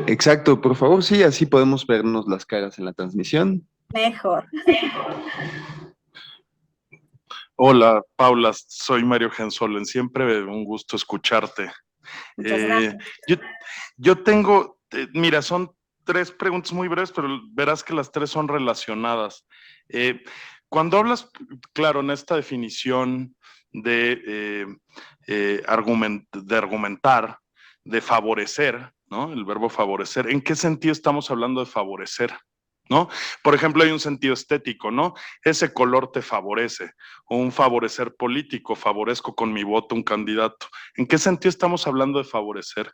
A: exacto, por favor, sí, así podemos vernos las caras en la transmisión.
B: Mejor.
C: Hola, Paula, soy Mario Gensolen. Siempre un gusto escucharte.
B: Muchas gracias.
C: Yo, yo tengo, mira, son tres preguntas muy breves, pero verás que las tres son relacionadas. Eh, Cuando hablas, claro, en esta definición de argumentar, de favorecer, ¿no? El verbo favorecer, ¿en qué sentido estamos hablando de favorecer? ¿No? Por ejemplo, hay un sentido estético, ¿no? Ese color te favorece, o un favorecer político, favorezco con mi voto un candidato. ¿En qué sentido estamos hablando de favorecer?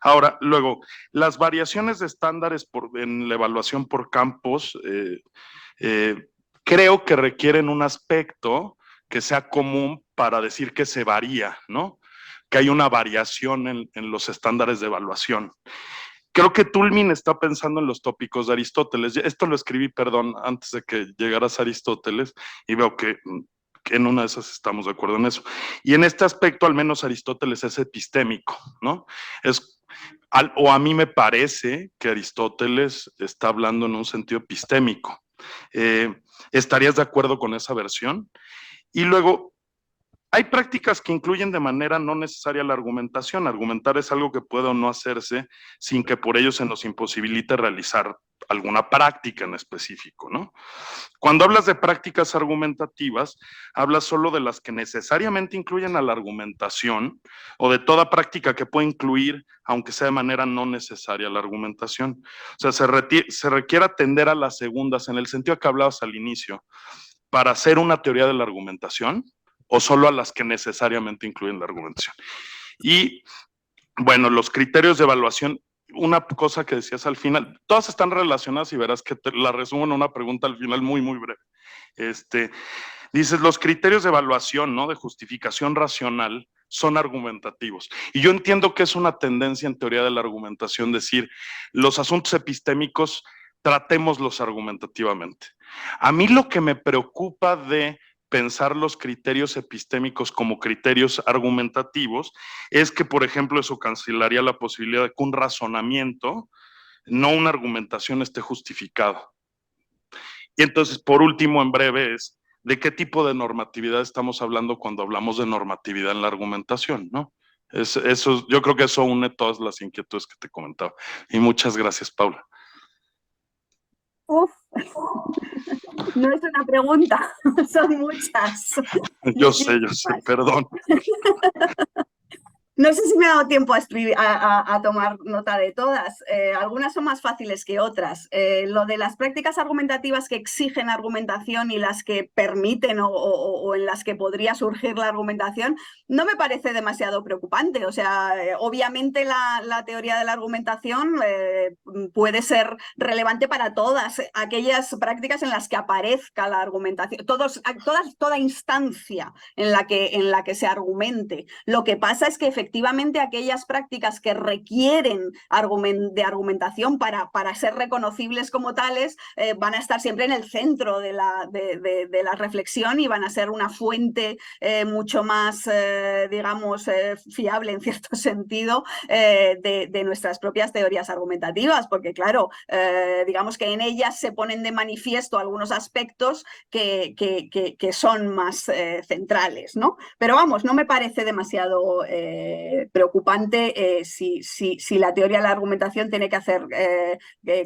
C: Ahora, luego, las variaciones de estándares en la evaluación por campos, eh, creo que requieren un aspecto que sea común para decir que se varía, ¿no? Que hay una variación en los estándares de evaluación. Creo que Toulmin está pensando en los tópicos de Aristóteles. Esto lo escribí, perdón, antes de que llegaras a Aristóteles, y veo que en una de esas estamos de acuerdo en eso. Y en este aspecto, al menos Aristóteles es epistémico, ¿no? O a mí me parece que Aristóteles está hablando en un sentido epistémico. ¿Estarías de acuerdo con esa versión? Y luego, hay prácticas que incluyen de manera no necesaria la argumentación. Argumentar es algo que puede o no hacerse sin que por ello se nos imposibilite realizar alguna práctica en específico, ¿no? Cuando hablas de prácticas argumentativas, hablas solo de las que necesariamente incluyen a la argumentación o de toda práctica que puede incluir, aunque sea de manera no necesaria, la argumentación. O sea, se requiere atender a las segundas en el sentido que hablabas al inicio, para hacer una teoría de la argumentación o solo a las que necesariamente incluyen la argumentación. Y bueno, los criterios de evaluación, una cosa que decías al final, todas están relacionadas y verás que te la resumo en una pregunta al final muy, muy breve. Dices, los criterios de evaluación, ¿no? De justificación racional son argumentativos. Y yo entiendo que es una tendencia en teoría de la argumentación decir, los asuntos epistémicos tratémoslos argumentativamente. A mí lo que me preocupa de pensar los criterios epistémicos como criterios argumentativos es que, por ejemplo, eso cancelaría la posibilidad de que un razonamiento, no una argumentación, esté justificado. Y entonces, por último, en breve, es de qué tipo de normatividad estamos hablando cuando hablamos de normatividad en la argumentación, ¿no? Eso, yo creo que eso une todas las inquietudes que te comentaba. Y muchas gracias, Paula.
B: Uf, no es una pregunta, son muchas.
C: Yo sé, perdón.
B: No sé si me ha dado tiempo a tomar nota de todas. Algunas son más fáciles que otras. Lo de las prácticas argumentativas que exigen argumentación y las que permiten o en las que podría surgir la argumentación, no me parece demasiado preocupante. O sea, obviamente la teoría de la argumentación puede ser relevante para todas aquellas prácticas en las que aparezca la argumentación, toda instancia en la que se argumente. Lo que pasa es que efectivamente aquellas prácticas que requieren de argumentación para ser reconocibles como tales van a estar siempre en el centro de la reflexión y van a ser una fuente mucho más, digamos, fiable en cierto sentido de nuestras propias teorías argumentativas, porque claro, digamos que en ellas se ponen de manifiesto algunos aspectos que son más centrales, ¿no? Pero vamos, no me parece demasiado preocupante si la teoría de la argumentación tiene que hacer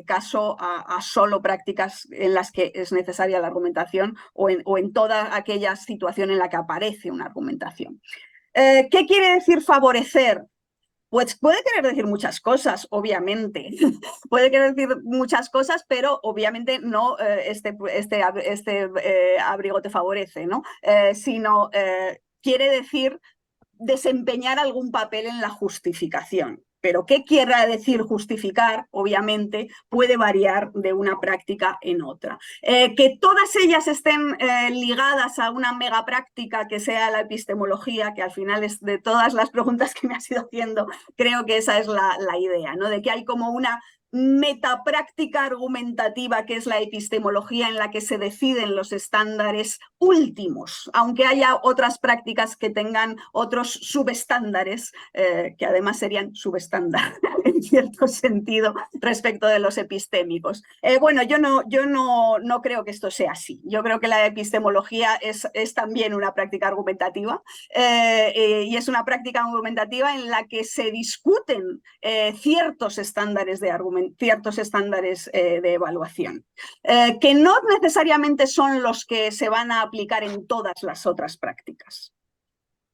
B: caso a solo prácticas en las que es necesaria la argumentación o en toda aquella situación en la que aparece una argumentación. ¿Qué quiere decir favorecer? Pues puede querer decir muchas cosas, obviamente. Puede querer decir muchas cosas, pero obviamente no abrigo te favorece, ¿no? Sino quiere decir desempeñar algún papel en la justificación. Pero ¿qué quiere decir justificar? Obviamente puede variar de una práctica en otra. Que todas ellas estén ligadas a una megapráctica que sea la epistemología, que al final es de todas las preguntas que me has ido haciendo, creo que esa es la idea, ¿no? De que hay como una metapráctica argumentativa que es la epistemología en la que se deciden los estándares últimos, aunque haya otras prácticas que tengan otros subestándares, que además serían subestándar en cierto sentido respecto de los epistémicos. Bueno, yo no creo que esto sea así. Yo creo que la epistemología es también una práctica argumentativa y es una práctica argumentativa en la que se discuten ciertos estándares de argumentación, ciertos estándares de evaluación, que no necesariamente son los que se van a aplicar en todas las otras prácticas.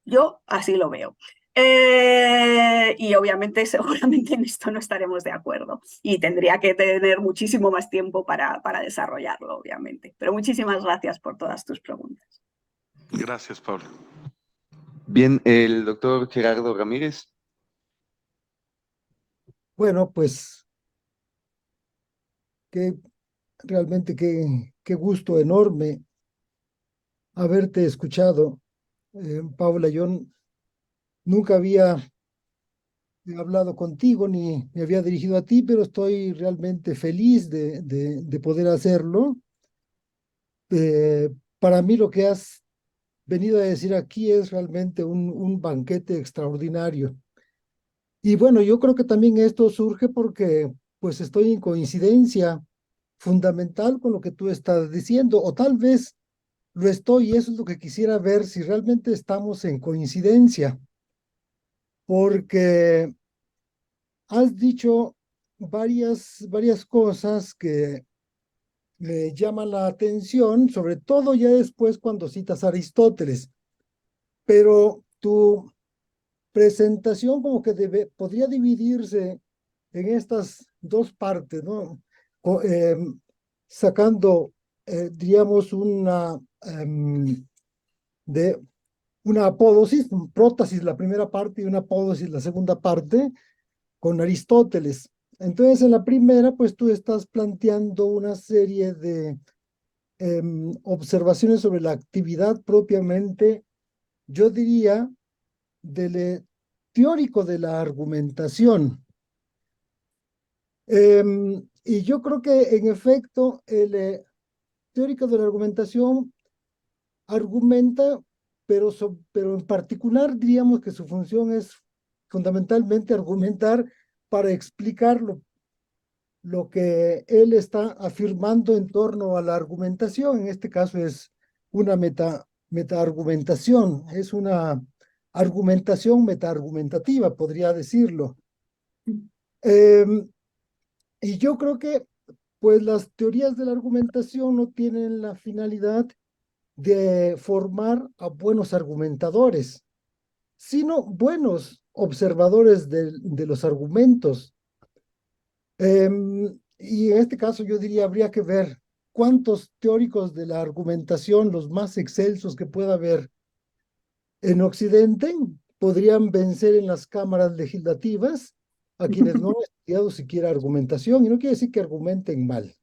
B: Yo así lo veo. Y obviamente, seguramente en esto no estaremos de acuerdo y tendría que tener muchísimo más tiempo para desarrollarlo, obviamente. Pero muchísimas gracias por todas tus preguntas.
C: Gracias, Pablo.
A: Bien, el doctor Gerardo Ramírez.
D: Bueno, pues realmente qué gusto enorme haberte escuchado, Paula. Yo nunca había hablado contigo ni me había dirigido a ti, pero estoy realmente feliz de poder hacerlo. Para mí lo que has venido a decir aquí es realmente un banquete extraordinario. Y bueno, yo creo que también esto surge porque pues estoy en coincidencia fundamental con lo que tú estás diciendo, o tal vez lo estoy, y eso es lo que quisiera ver si realmente estamos en coincidencia, porque has dicho varias cosas que me llaman la atención, sobre todo ya después cuando citas a Aristóteles, pero tu presentación como que podría dividirse en estas dos partes, ¿no? Sacando, diríamos, de una apódosis, un prótasis la primera parte y una apódosis la segunda parte, con Aristóteles. Entonces, en la primera, pues tú estás planteando una serie de observaciones sobre la actividad propiamente, yo diría, del teórico de la argumentación. Y yo creo que, en efecto, el teórico de la argumentación argumenta, pero en particular diríamos que su función es fundamentalmente argumentar para explicar lo que él está afirmando en torno a la argumentación. En este caso es una metaargumentación, es una argumentación metaargumentativa, podría decirlo. Y yo creo que pues las teorías de la argumentación no tienen la finalidad de formar a buenos argumentadores, sino buenos observadores de los argumentos. Y en este caso yo diría, habría que ver cuántos teóricos de la argumentación, los más excelsos que pueda haber en Occidente, podrían vencer en las cámaras legislativas a quienes no han estudiado siquiera argumentación, y no quiere decir que argumenten mal.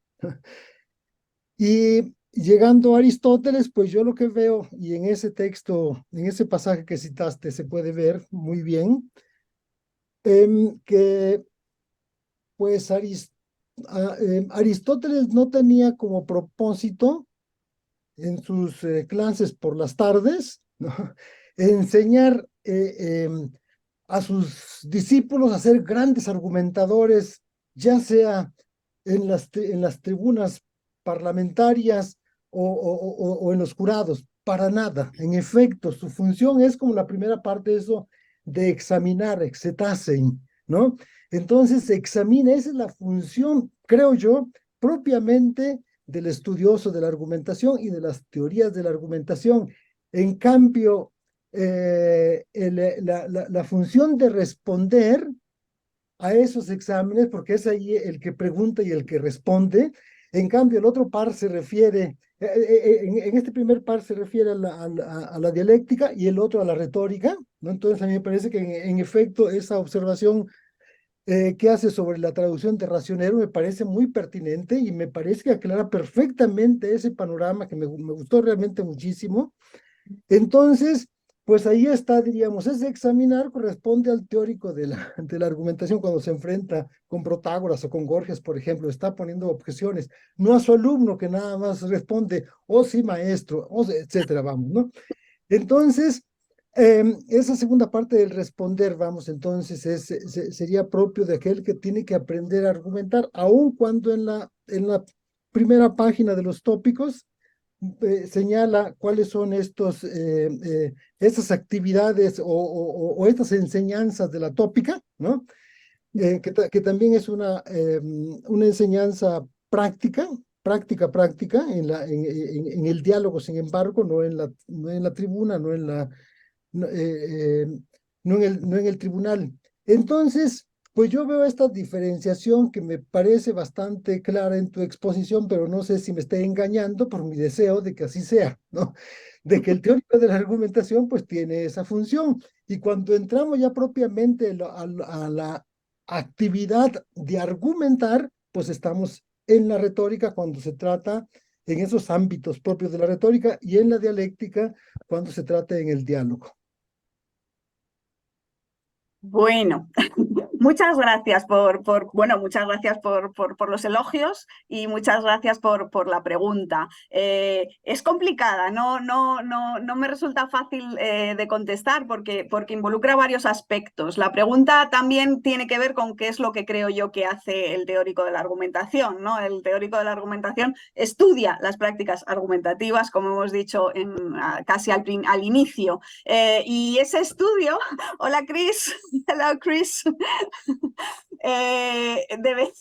D: Y llegando a Aristóteles, pues yo lo que veo, y en ese texto, en ese pasaje que citaste, se puede ver muy bien, que pues Aristóteles no tenía como propósito en sus clases por las tardes, ¿no? Enseñar a sus discípulos a ser grandes argumentadores, ya sea en las tribunas parlamentarias o en los jurados, para nada. En efecto, su función es como la primera parte de eso, de examinar, exetasen, ¿no? Entonces, examina, esa es la función, creo yo, propiamente del estudioso de la argumentación y de las teorías de la argumentación. En cambio, la función de responder a esos exámenes, porque es ahí el que pregunta y el que responde. En cambio, el otro par se refiere, en este primer par se refiere a la dialéctica y el otro a la retórica, ¿no? Entonces a mí me parece que en efecto esa observación que hace sobre la traducción de Racionero me parece muy pertinente y me parece que aclara perfectamente ese panorama que me gustó realmente muchísimo. Entonces, pues ahí está, diríamos, ese examinar corresponde al teórico de la argumentación cuando se enfrenta con Protágoras o con Gorgias, por ejemplo, está poniendo objeciones, no a su alumno que nada más responde, oh sí, maestro, oh, etcétera, vamos, ¿no? Entonces, esa segunda parte del responder, vamos, entonces sería propio de aquel que tiene que aprender a argumentar, aun cuando en la primera página de los tópicos señala cuáles son estas actividades o estas enseñanzas de la tópica, ¿no? Que también es una enseñanza práctica en el diálogo, sin embargo, no en la tribuna, no, no en el tribunal. Entonces, pues yo veo esta diferenciación que me parece bastante clara en tu exposición, pero no sé si me estoy engañando por mi deseo de que así sea, ¿no? De que el teórico de la argumentación pues tiene esa función. Y cuando entramos ya propiamente a la actividad de argumentar, pues estamos en la retórica cuando se trata en esos ámbitos propios de la retórica y en la dialéctica cuando se trata en el diálogo.
B: Bueno, muchas gracias muchas gracias por los elogios y muchas gracias por la pregunta. Es complicada, no me resulta fácil de contestar porque involucra varios aspectos. La pregunta también tiene que ver con qué es lo que creo yo que hace el teórico de la argumentación, ¿no? El teórico de la argumentación estudia las prácticas argumentativas, como hemos dicho casi al inicio, y ese estudio, hola Chris, hello Chris, debe,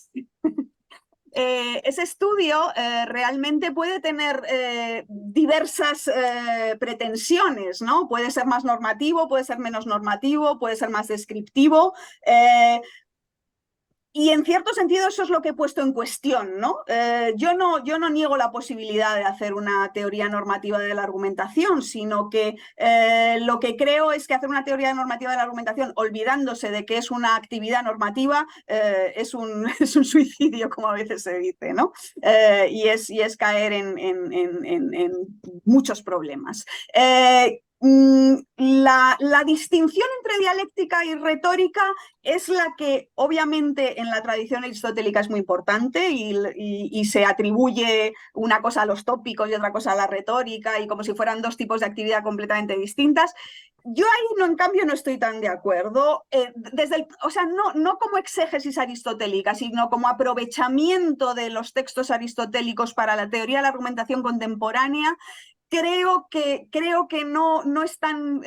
B: ese estudio realmente puede tener diversas pretensiones, ¿no? Puede ser más normativo, puede ser menos normativo, puede ser más descriptivo. Y en cierto sentido eso es lo que he puesto en cuestión, ¿no? Yo no niego la posibilidad de hacer una teoría normativa de la argumentación, sino que lo que creo es que hacer una teoría normativa de la argumentación olvidándose de que es una actividad normativa es un suicidio, como a veces se dice, ¿no? Y es caer en muchos problemas. La distinción entre dialéctica y retórica es la que obviamente en la tradición aristotélica es muy importante y se atribuye una cosa a los tópicos y otra cosa a la retórica y como si fueran dos tipos de actividad completamente distintas. Yo ahí en cambio no estoy tan de acuerdo, o sea, no como exégesis aristotélica, sino como aprovechamiento de los textos aristotélicos para la teoría de la argumentación contemporánea. Creo que no es tan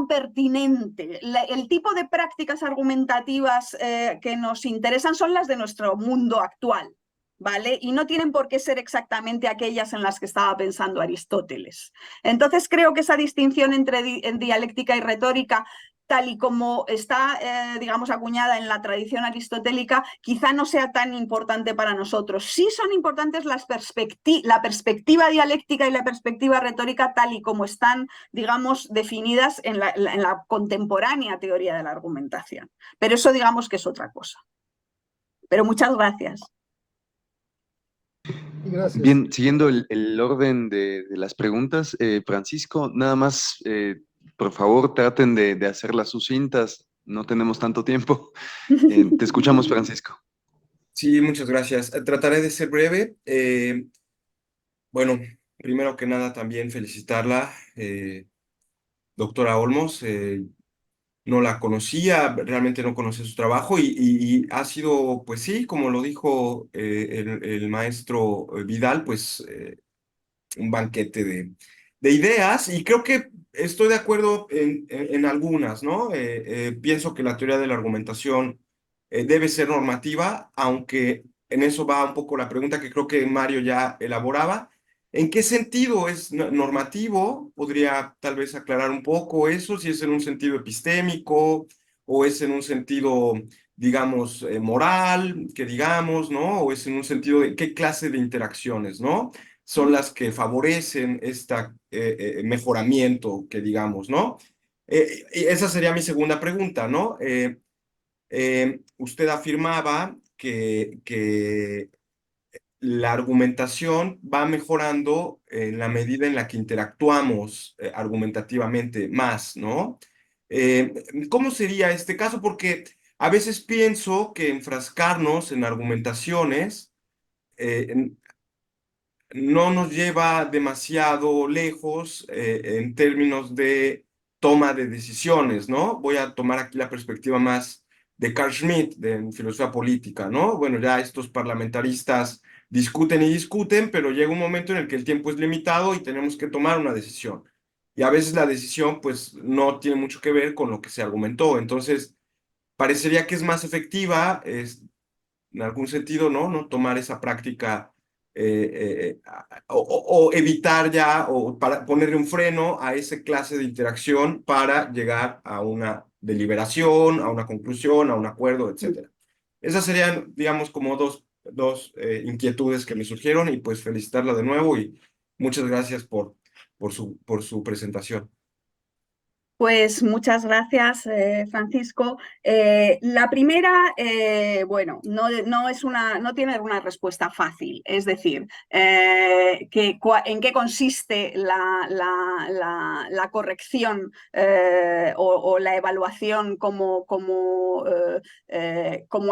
B: pertinente. El tipo de prácticas argumentativas que nos interesan son las de nuestro mundo actual, ¿vale? Y no tienen por qué ser exactamente aquellas en las que estaba pensando Aristóteles. Entonces creo que esa distinción entre dialéctica y retórica, tal y como está, digamos, acuñada en la tradición aristotélica, quizá no sea tan importante para nosotros. Sí son importantes la perspectiva dialéctica y la perspectiva retórica tal y como están, digamos, definidas en la contemporánea teoría de la argumentación. Pero eso digamos que es otra cosa. Pero muchas gracias.
D: Gracias.
A: Bien, siguiendo el orden de las preguntas, Francisco, nada más, por favor, traten de hacerlas sucintas, no tenemos tanto tiempo. Te escuchamos, Francisco.
E: Sí, muchas gracias. Trataré de ser breve. Bueno, primero que nada también felicitarla, doctora Olmos. No la conocía, realmente no conocía su trabajo y ha sido, pues sí, como lo dijo el maestro Vidal, pues un banquete de ideas y creo que estoy de acuerdo en algunas, ¿no? Pienso que la teoría de la argumentación debe ser normativa, aunque en eso va un poco la pregunta que creo que Mario ya elaboraba. ¿En qué sentido es normativo? Podría tal vez aclarar un poco eso, si es en un sentido epistémico o es en un sentido, digamos, moral, que digamos, ¿no? O es en un sentido de qué clase de interacciones, ¿no? Son las que favorecen este mejoramiento, que digamos, ¿no? Y esa sería mi segunda pregunta, ¿no? usted afirmaba que la argumentación va mejorando en la medida en la que interactuamos argumentativamente más, ¿no? ¿Cómo sería este caso? Porque a veces pienso que enfrascarnos en argumentaciones no nos lleva demasiado lejos en términos de toma de decisiones, ¿no? Voy a tomar aquí la perspectiva más de Carl Schmitt, de filosofía política, ¿no? Bueno, ya estos parlamentaristas discuten y discuten, pero llega un momento en el que el tiempo es limitado y tenemos que tomar una decisión. Y a veces la decisión, pues, no tiene mucho que ver con lo que se argumentó. Entonces, parecería que es más efectiva, en algún sentido, ¿no? No tomar esa práctica o evitar ya o para ponerle un freno a esa clase de interacción para llegar a una deliberación, a una conclusión, a un acuerdo, etc. Esas serían, digamos, como dos inquietudes que me surgieron y pues felicitarla de nuevo y muchas gracias por su presentación.
B: Pues muchas gracias, Francisco. La primera, bueno, no tiene una respuesta fácil. Es decir, ¿en qué consiste la corrección o la evaluación como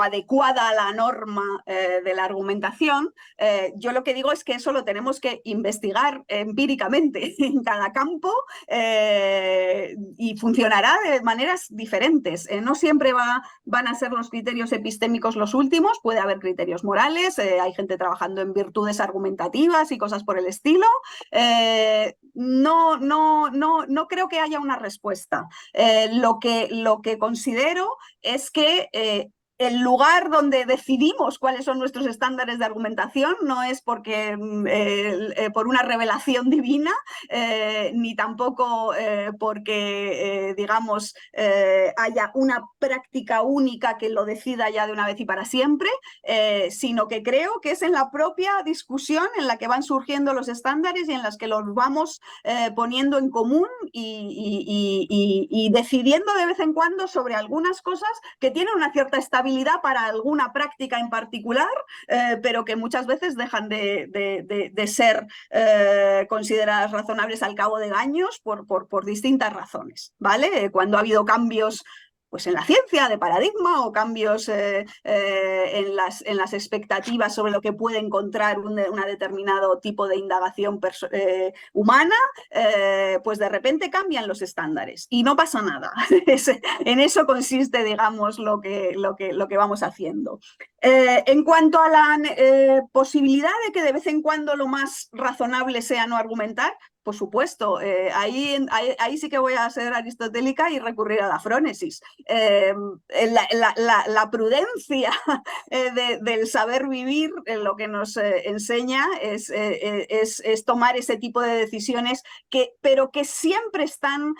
B: adecuada a la norma de la argumentación? Yo lo que digo es que eso lo tenemos que investigar empíricamente en cada campo. Y funcionará de maneras diferentes. No siempre van a ser los criterios epistémicos los últimos, puede haber criterios morales, hay gente trabajando en virtudes argumentativas y cosas por el estilo. No creo que haya una respuesta. Lo que considero es que el lugar donde decidimos cuáles son nuestros estándares de argumentación no es porque por una revelación divina, ni tampoco porque, digamos, haya una práctica única que lo decida ya de una vez y para siempre, sino que creo que es en la propia discusión en la que van surgiendo los estándares y en las que los vamos poniendo en común y decidiendo de vez en cuando sobre algunas cosas que tienen una cierta estabilidad para alguna práctica en particular, pero que muchas veces dejan de ser consideradas razonables al cabo de años por distintas razones, ¿vale? Cuando ha habido cambios pues en la ciencia de paradigma o cambios en las expectativas sobre lo que puede encontrar un determinado tipo de indagación humana, pues de repente cambian los estándares y no pasa nada. En eso consiste, digamos, lo que vamos haciendo. En cuanto a la posibilidad de que de vez en cuando lo más razonable sea no argumentar, por supuesto, ahí sí que voy a ser aristotélica y recurrir a la frónesis. La prudencia del saber vivir, lo que nos enseña es tomar ese tipo de decisiones, pero que siempre están,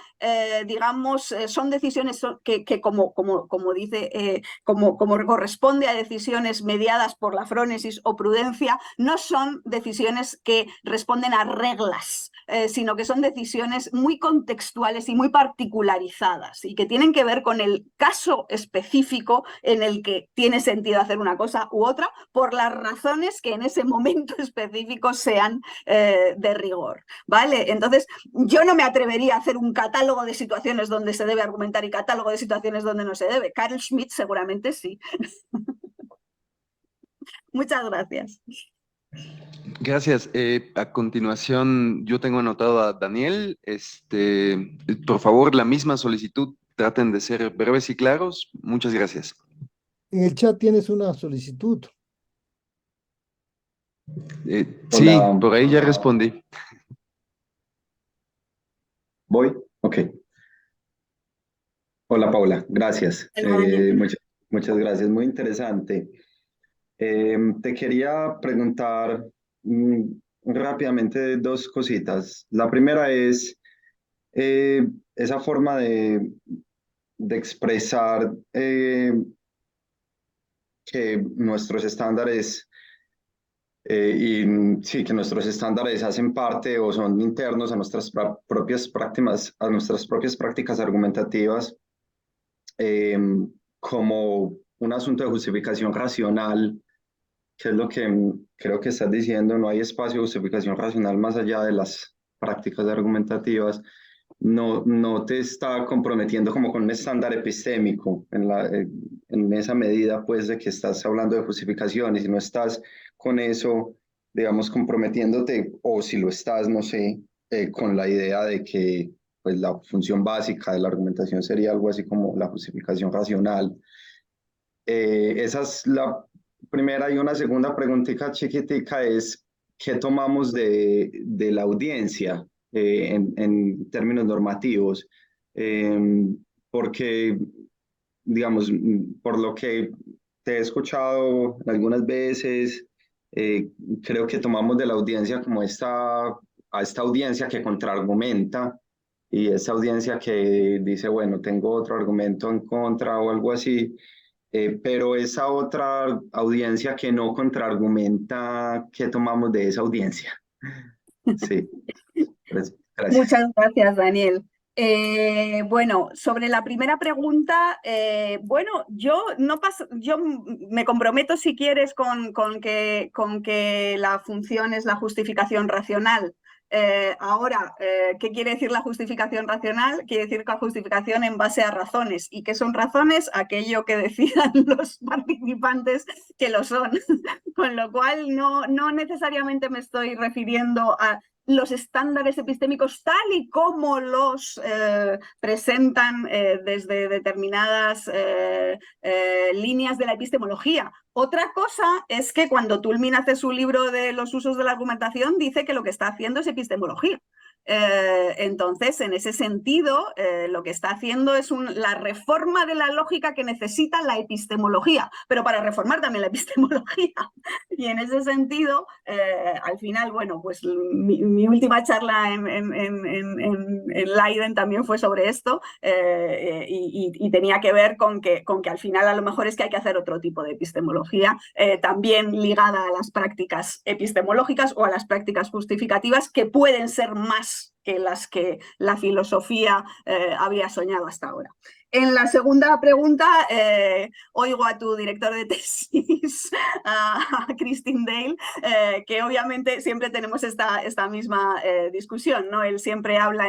B: digamos, son decisiones que como dice, como corresponde a decisiones mediadas por la frónesis o prudencia, no son decisiones que responden a reglas, sino que son decisiones muy contextuales y muy particularizadas y que tienen que ver con el caso específico en el que tiene sentido hacer una cosa u otra por las razones que en ese momento específico sean de rigor, ¿vale? Entonces, yo no me atrevería a hacer un catálogo de situaciones donde se debe argumentar y catálogo de situaciones donde no se debe. Carl Schmitt seguramente sí. Muchas gracias.
A: Gracias. A continuación, yo tengo anotado a Daniel. Por favor, la misma solicitud. Traten de ser breves y claros. Muchas gracias.
D: En el chat tienes una solicitud.
A: Sí,
F: Hola.
A: por ahí ya respondí.
F: ¿Voy? Ok. Hola, Paula. Gracias. Muchas gracias. Muy interesante. Te quería preguntar rápidamente dos cositas. La primera es esa forma de expresar que nuestros estándares sí, que nuestros estándares hacen parte o son internos a nuestras propias prácticas argumentativas. como un asunto de justificación racional, que es lo que creo que estás diciendo, no hay espacio de justificación racional más allá de las prácticas argumentativas, no te está comprometiendo como con un estándar epistémico en esa medida, pues, de que estás hablando de justificaciones y no estás con eso, digamos, comprometiéndote, o si lo estás, no sé, con la idea de que pues, la función básica de la argumentación sería algo así como la justificación racional. Esa es la primera, y una segunda preguntita chiquitica es, ¿qué tomamos de la audiencia en términos normativos? Porque, digamos, por lo que te he escuchado algunas veces, eh, creo que tomamos de la audiencia como a esta audiencia que contraargumenta y esta audiencia que dice, bueno, tengo otro argumento en contra o algo así, pero esa otra audiencia que no contraargumenta, ¿qué tomamos de esa audiencia? Sí, pues, gracias.
B: Muchas gracias, Daniel. Bueno, sobre la primera pregunta, bueno, yo me comprometo, si quieres, con que la función es la justificación racional. Ahora, ¿qué quiere decir la justificación racional? Quiere decir que la justificación en base a razones. ¿Y qué son razones? Aquello que decidan los participantes que lo son. Con lo cual, no necesariamente me estoy refiriendo a los estándares epistémicos tal y como los presentan desde determinadas líneas de la epistemología. Otra cosa es que cuando Toulmin hace su libro de los usos de la argumentación, dice que lo que está haciendo es epistemología. Entonces, en ese sentido, lo que está haciendo es la reforma de la lógica que necesita la epistemología, pero para reformar también la epistemología. Y en ese sentido, al final, bueno, pues mi última charla en Leiden también fue sobre esto y tenía que ver con que al final a lo mejor es que hay que hacer otro tipo de epistemología, también ligada a las prácticas epistemológicas o a las prácticas justificativas, que pueden ser más que las que la filosofía había soñado hasta ahora. En la segunda pregunta, oigo a tu director de tesis, a Christine Dale, que obviamente siempre tenemos esta misma discusión, ¿no? Él siempre habla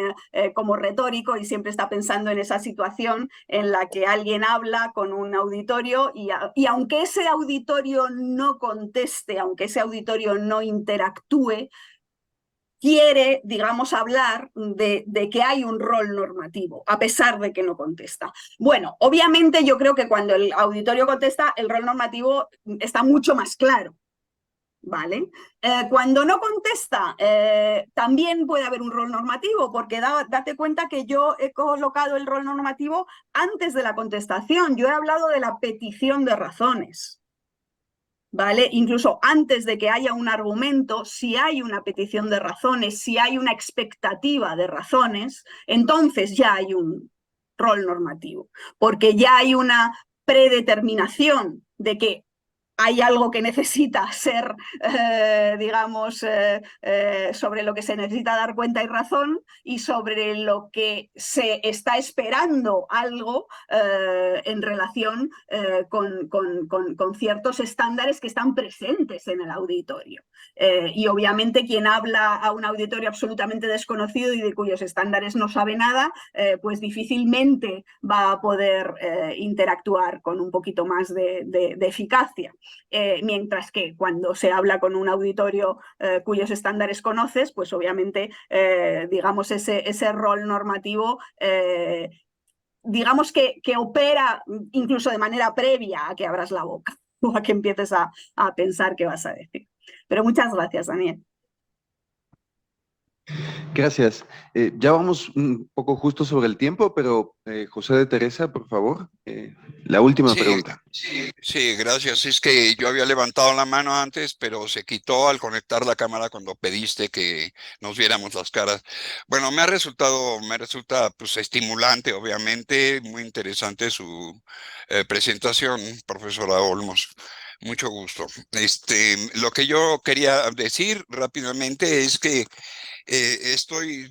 B: como retórico y siempre está pensando en esa situación en la que alguien habla con un auditorio y aunque ese auditorio no conteste, aunque ese auditorio no interactúe, quiere, digamos, hablar de que hay un rol normativo, a pesar de que no contesta. Bueno, obviamente yo creo que cuando el auditorio contesta, el rol normativo está mucho más claro, ¿vale? Cuando no contesta, también puede haber un rol normativo, porque date cuenta que yo he colocado el rol normativo antes de la contestación. Yo he hablado de la petición de razones. ¿Vale? Incluso antes de que haya un argumento, si hay una petición de razones, si hay una expectativa de razones, entonces ya hay un rol normativo, porque ya hay una predeterminación de que hay algo que necesita ser, digamos, sobre lo que se necesita dar cuenta y razón, y sobre lo que se está esperando algo en relación con ciertos estándares que están presentes en el auditorio. Y obviamente quien habla a un auditorio absolutamente desconocido y de cuyos estándares no sabe nada, pues difícilmente va a poder interactuar con un poquito más de eficacia. Mientras que cuando se habla con un auditorio cuyos estándares conoces, pues obviamente, digamos, ese rol normativo, digamos que opera incluso de manera previa a que abras la boca o a que empieces a pensar qué vas a decir. Pero muchas gracias, Daniel.
A: Gracias. Ya vamos un poco justo sobre el tiempo, pero José de Teresa, por favor, la última pregunta.
G: Sí, gracias. Es que yo había levantado la mano antes, pero se quitó al conectar la cámara cuando pediste que nos viéramos las caras. Bueno, me resulta pues estimulante, obviamente, muy interesante su presentación, profesora Olmos. Mucho gusto. Lo que yo quería decir rápidamente es que estoy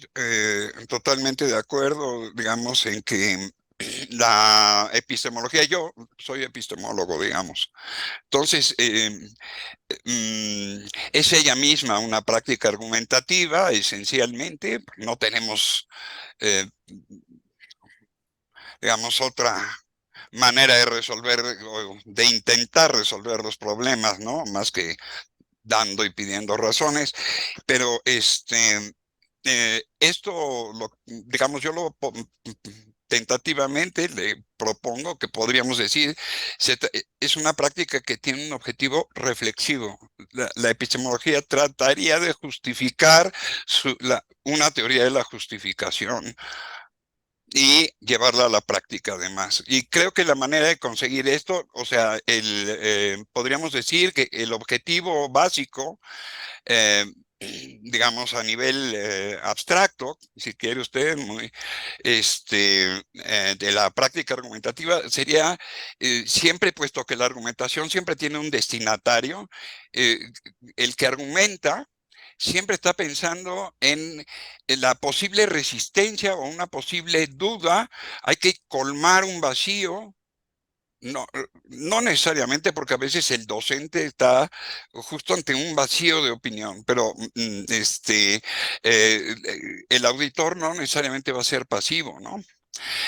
G: totalmente de acuerdo, digamos, en que la epistemología, yo soy epistemólogo, digamos. Entonces, es ella misma una práctica argumentativa, esencialmente. No tenemos, digamos, otra manera de resolver o de intentar resolver los problemas, ¿no? Más que dando y pidiendo razones, pero esto, digamos, yo tentativamente le propongo que podríamos decir, es una práctica que tiene un objetivo reflexivo. La epistemología trataría de justificar una teoría de la justificación y llevarla a la práctica además. Y creo que la manera de conseguir esto, o sea, podríamos decir que el objetivo básico, digamos a nivel abstracto, si quiere usted, de la práctica argumentativa sería siempre, puesto que la argumentación siempre tiene un destinatario, eh, el que argumenta siempre está pensando en la posible resistencia o una posible duda. Hay que colmar un vacío. No, no necesariamente, porque a veces el docente está justo ante un vacío de opinión, pero el auditor no necesariamente va a ser pasivo, ¿no?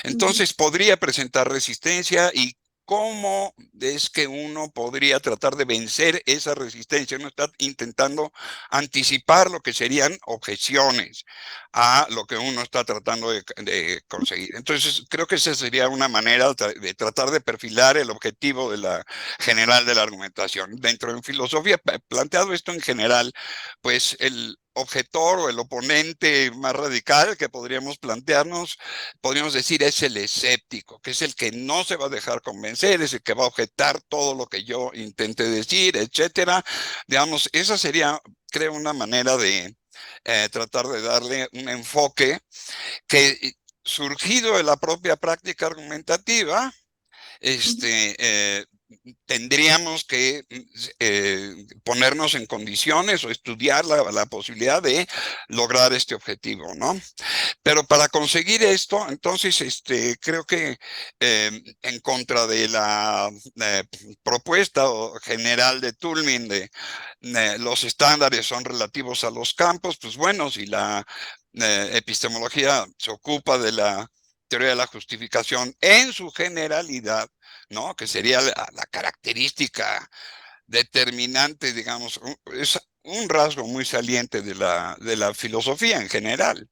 G: Entonces podría presentar resistencia. ¿Y cómo es que uno podría tratar de vencer esa resistencia? Uno está intentando anticipar lo que serían objeciones a lo que uno está tratando de conseguir. Entonces creo que esa sería una manera de tratar de perfilar el objetivo de la general de la argumentación. Dentro de filosofía, planteado esto en general, pues el objetor o el oponente más radical que podríamos plantearnos, podríamos decir, es el escéptico, que es el que no se va a dejar convencer, es el que va a objetar todo lo que yo intente decir, etcétera. Digamos, esa sería, creo, una manera de tratar de darle un enfoque que, surgido de la propia práctica argumentativa, tendríamos que ponernos en condiciones o estudiar la posibilidad de lograr este objetivo, ¿no? Pero para conseguir esto, entonces, creo que en contra de la propuesta general de Toulmin de los estándares son relativos a los campos, pues bueno, si la epistemología se ocupa de la teoría de la justificación en su generalidad, ¿no? Que sería la característica determinante, digamos, es un rasgo muy saliente de la filosofía en general,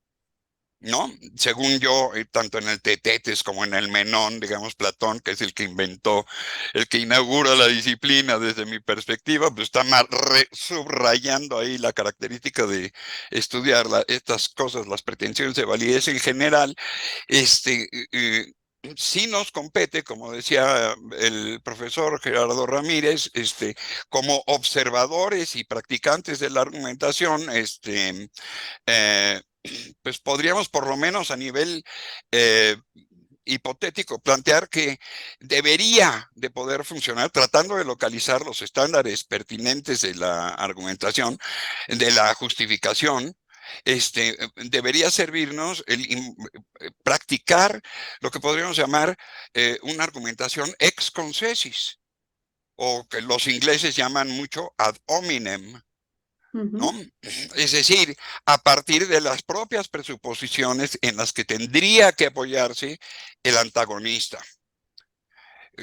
G: ¿no? Según yo, tanto en el Tetetes como en el Menón, digamos, Platón, que es el que inventó, el que inaugura la disciplina desde mi perspectiva, pues está subrayando ahí la característica de estudiar estas cosas, las pretensiones de validez en general. Sí nos compete, como decía el profesor Gerardo Ramírez, como observadores y practicantes de la argumentación, pues podríamos por lo menos a nivel hipotético plantear que debería de poder funcionar, tratando de localizar los estándares pertinentes de la argumentación, de la justificación. Debería servirnos practicar lo que podríamos llamar una argumentación ex concessis, o que los ingleses llaman mucho ad hominem, ¿no? Es decir, a partir de las propias presuposiciones en las que tendría que apoyarse el antagonista.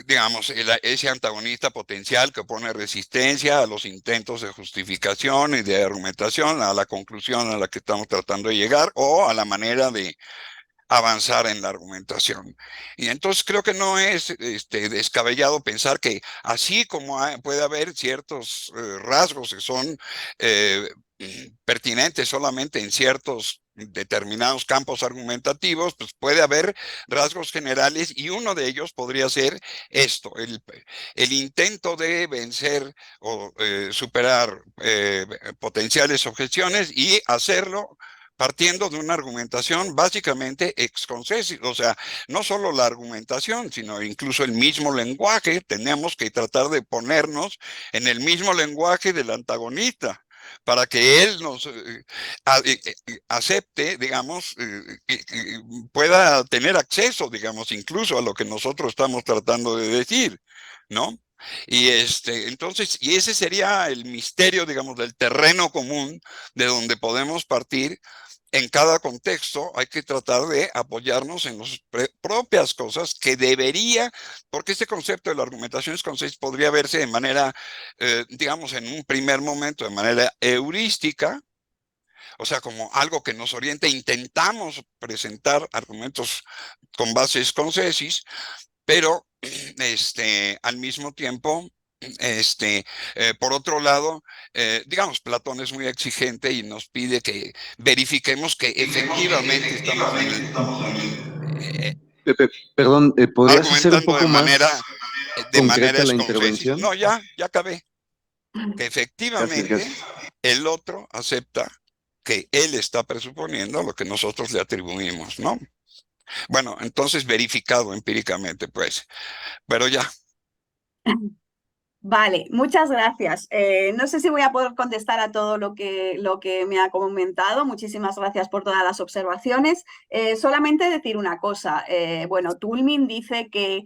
G: Digamos, ese antagonista potencial que opone resistencia a los intentos de justificación y de argumentación, a la conclusión a la que estamos tratando de llegar, o a la manera de avanzar en la argumentación. Y entonces creo que no es descabellado pensar que así como puede haber ciertos rasgos que son pertinentes solamente en ciertos determinados campos argumentativos, pues puede haber rasgos generales, y uno de ellos podría ser esto, el intento de vencer o superar potenciales objeciones, y hacerlo partiendo de una argumentación básicamente ex concessis. O sea, no solo la argumentación, sino incluso el mismo lenguaje. Tenemos que tratar de ponernos en el mismo lenguaje del antagonista, para que él nos acepte, digamos, pueda tener acceso, digamos, incluso a lo que nosotros estamos tratando de decir, ¿no? Y entonces, y ese sería el misterio, digamos, del terreno común de donde podemos partir. En cada contexto hay que tratar de apoyarnos en las propias cosas que debería, porque este concepto de la argumentación concisa podría verse de manera, digamos, en un primer momento, de manera heurística, o sea, como algo que nos oriente. Intentamos presentar argumentos con bases concesis, pero al mismo tiempo, por otro lado, digamos, Platón es muy exigente y nos pide que verifiquemos que efectivamente estamos en el,
A: Pepe, perdón, ¿podrías hacer un
G: argumentando
A: poco más
G: de manera
A: concreta la
G: esconcesis.
A: intervención?
G: No, ya acabé. Que
A: Gracias,
G: efectivamente
A: gracias.
G: el otro acepta que él está presuponiendo lo que nosotros le atribuimos, ¿no? Bueno, entonces verificado empíricamente, pues, pero ya.
B: Vale, muchas gracias. No sé si voy a poder contestar a todo lo que me ha comentado. Muchísimas gracias por todas las observaciones. Solamente decir una cosa. Bueno, Toulmin dice que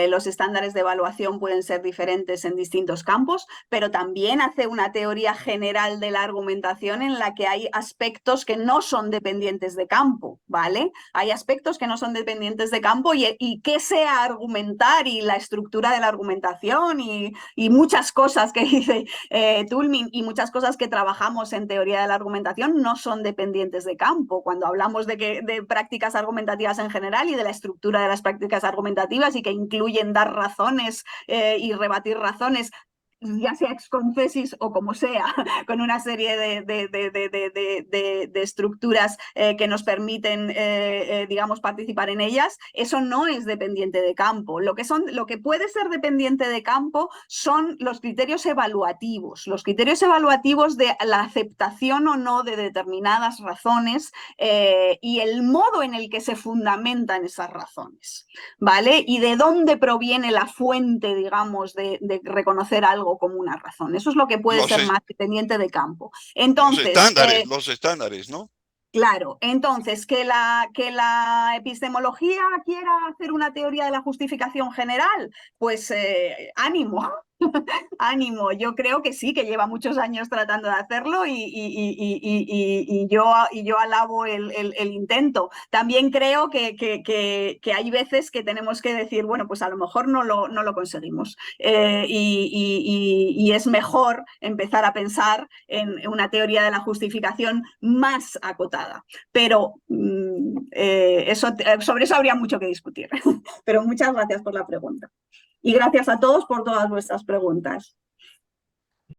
B: los estándares de evaluación pueden ser diferentes en distintos campos, pero también hace una teoría general de la argumentación en la que hay aspectos que no son dependientes de campo, ¿vale? Hay aspectos que no son dependientes de campo y qué sea argumentar y la estructura de la argumentación y muchas cosas que dice Toulmin y muchas cosas que trabajamos en teoría de la argumentación no son dependientes de campo. Cuando hablamos de prácticas argumentativas en general y de la estructura de las prácticas argumentativas y que incluyen dar razones y rebatir razones, ya sea ex confesis o como sea, con una serie de estructuras que nos permiten, digamos, participar en ellas, eso no es dependiente de campo. Lo que puede ser dependiente de campo son los criterios evaluativos de la aceptación o no de determinadas razones y el modo en el que se fundamentan esas razones, ¿vale? Y de dónde proviene la fuente, digamos, de reconocer algo como una razón. Eso es lo que puede ser más dependiente de campo. Entonces,
G: los estándares, ¿no?
B: Claro, entonces, que la epistemología quiera hacer una teoría de la justificación general, pues ánimo. Ánimo, yo creo que sí, que lleva muchos años tratando de hacerlo y yo alabo el intento. También creo que hay veces que tenemos que decir, bueno, pues a lo mejor no lo conseguimos y es mejor empezar a pensar en una teoría de la justificación más acotada. Pero sobre eso habría mucho que discutir. Pero muchas gracias por la pregunta. Y gracias a todos por todas vuestras preguntas.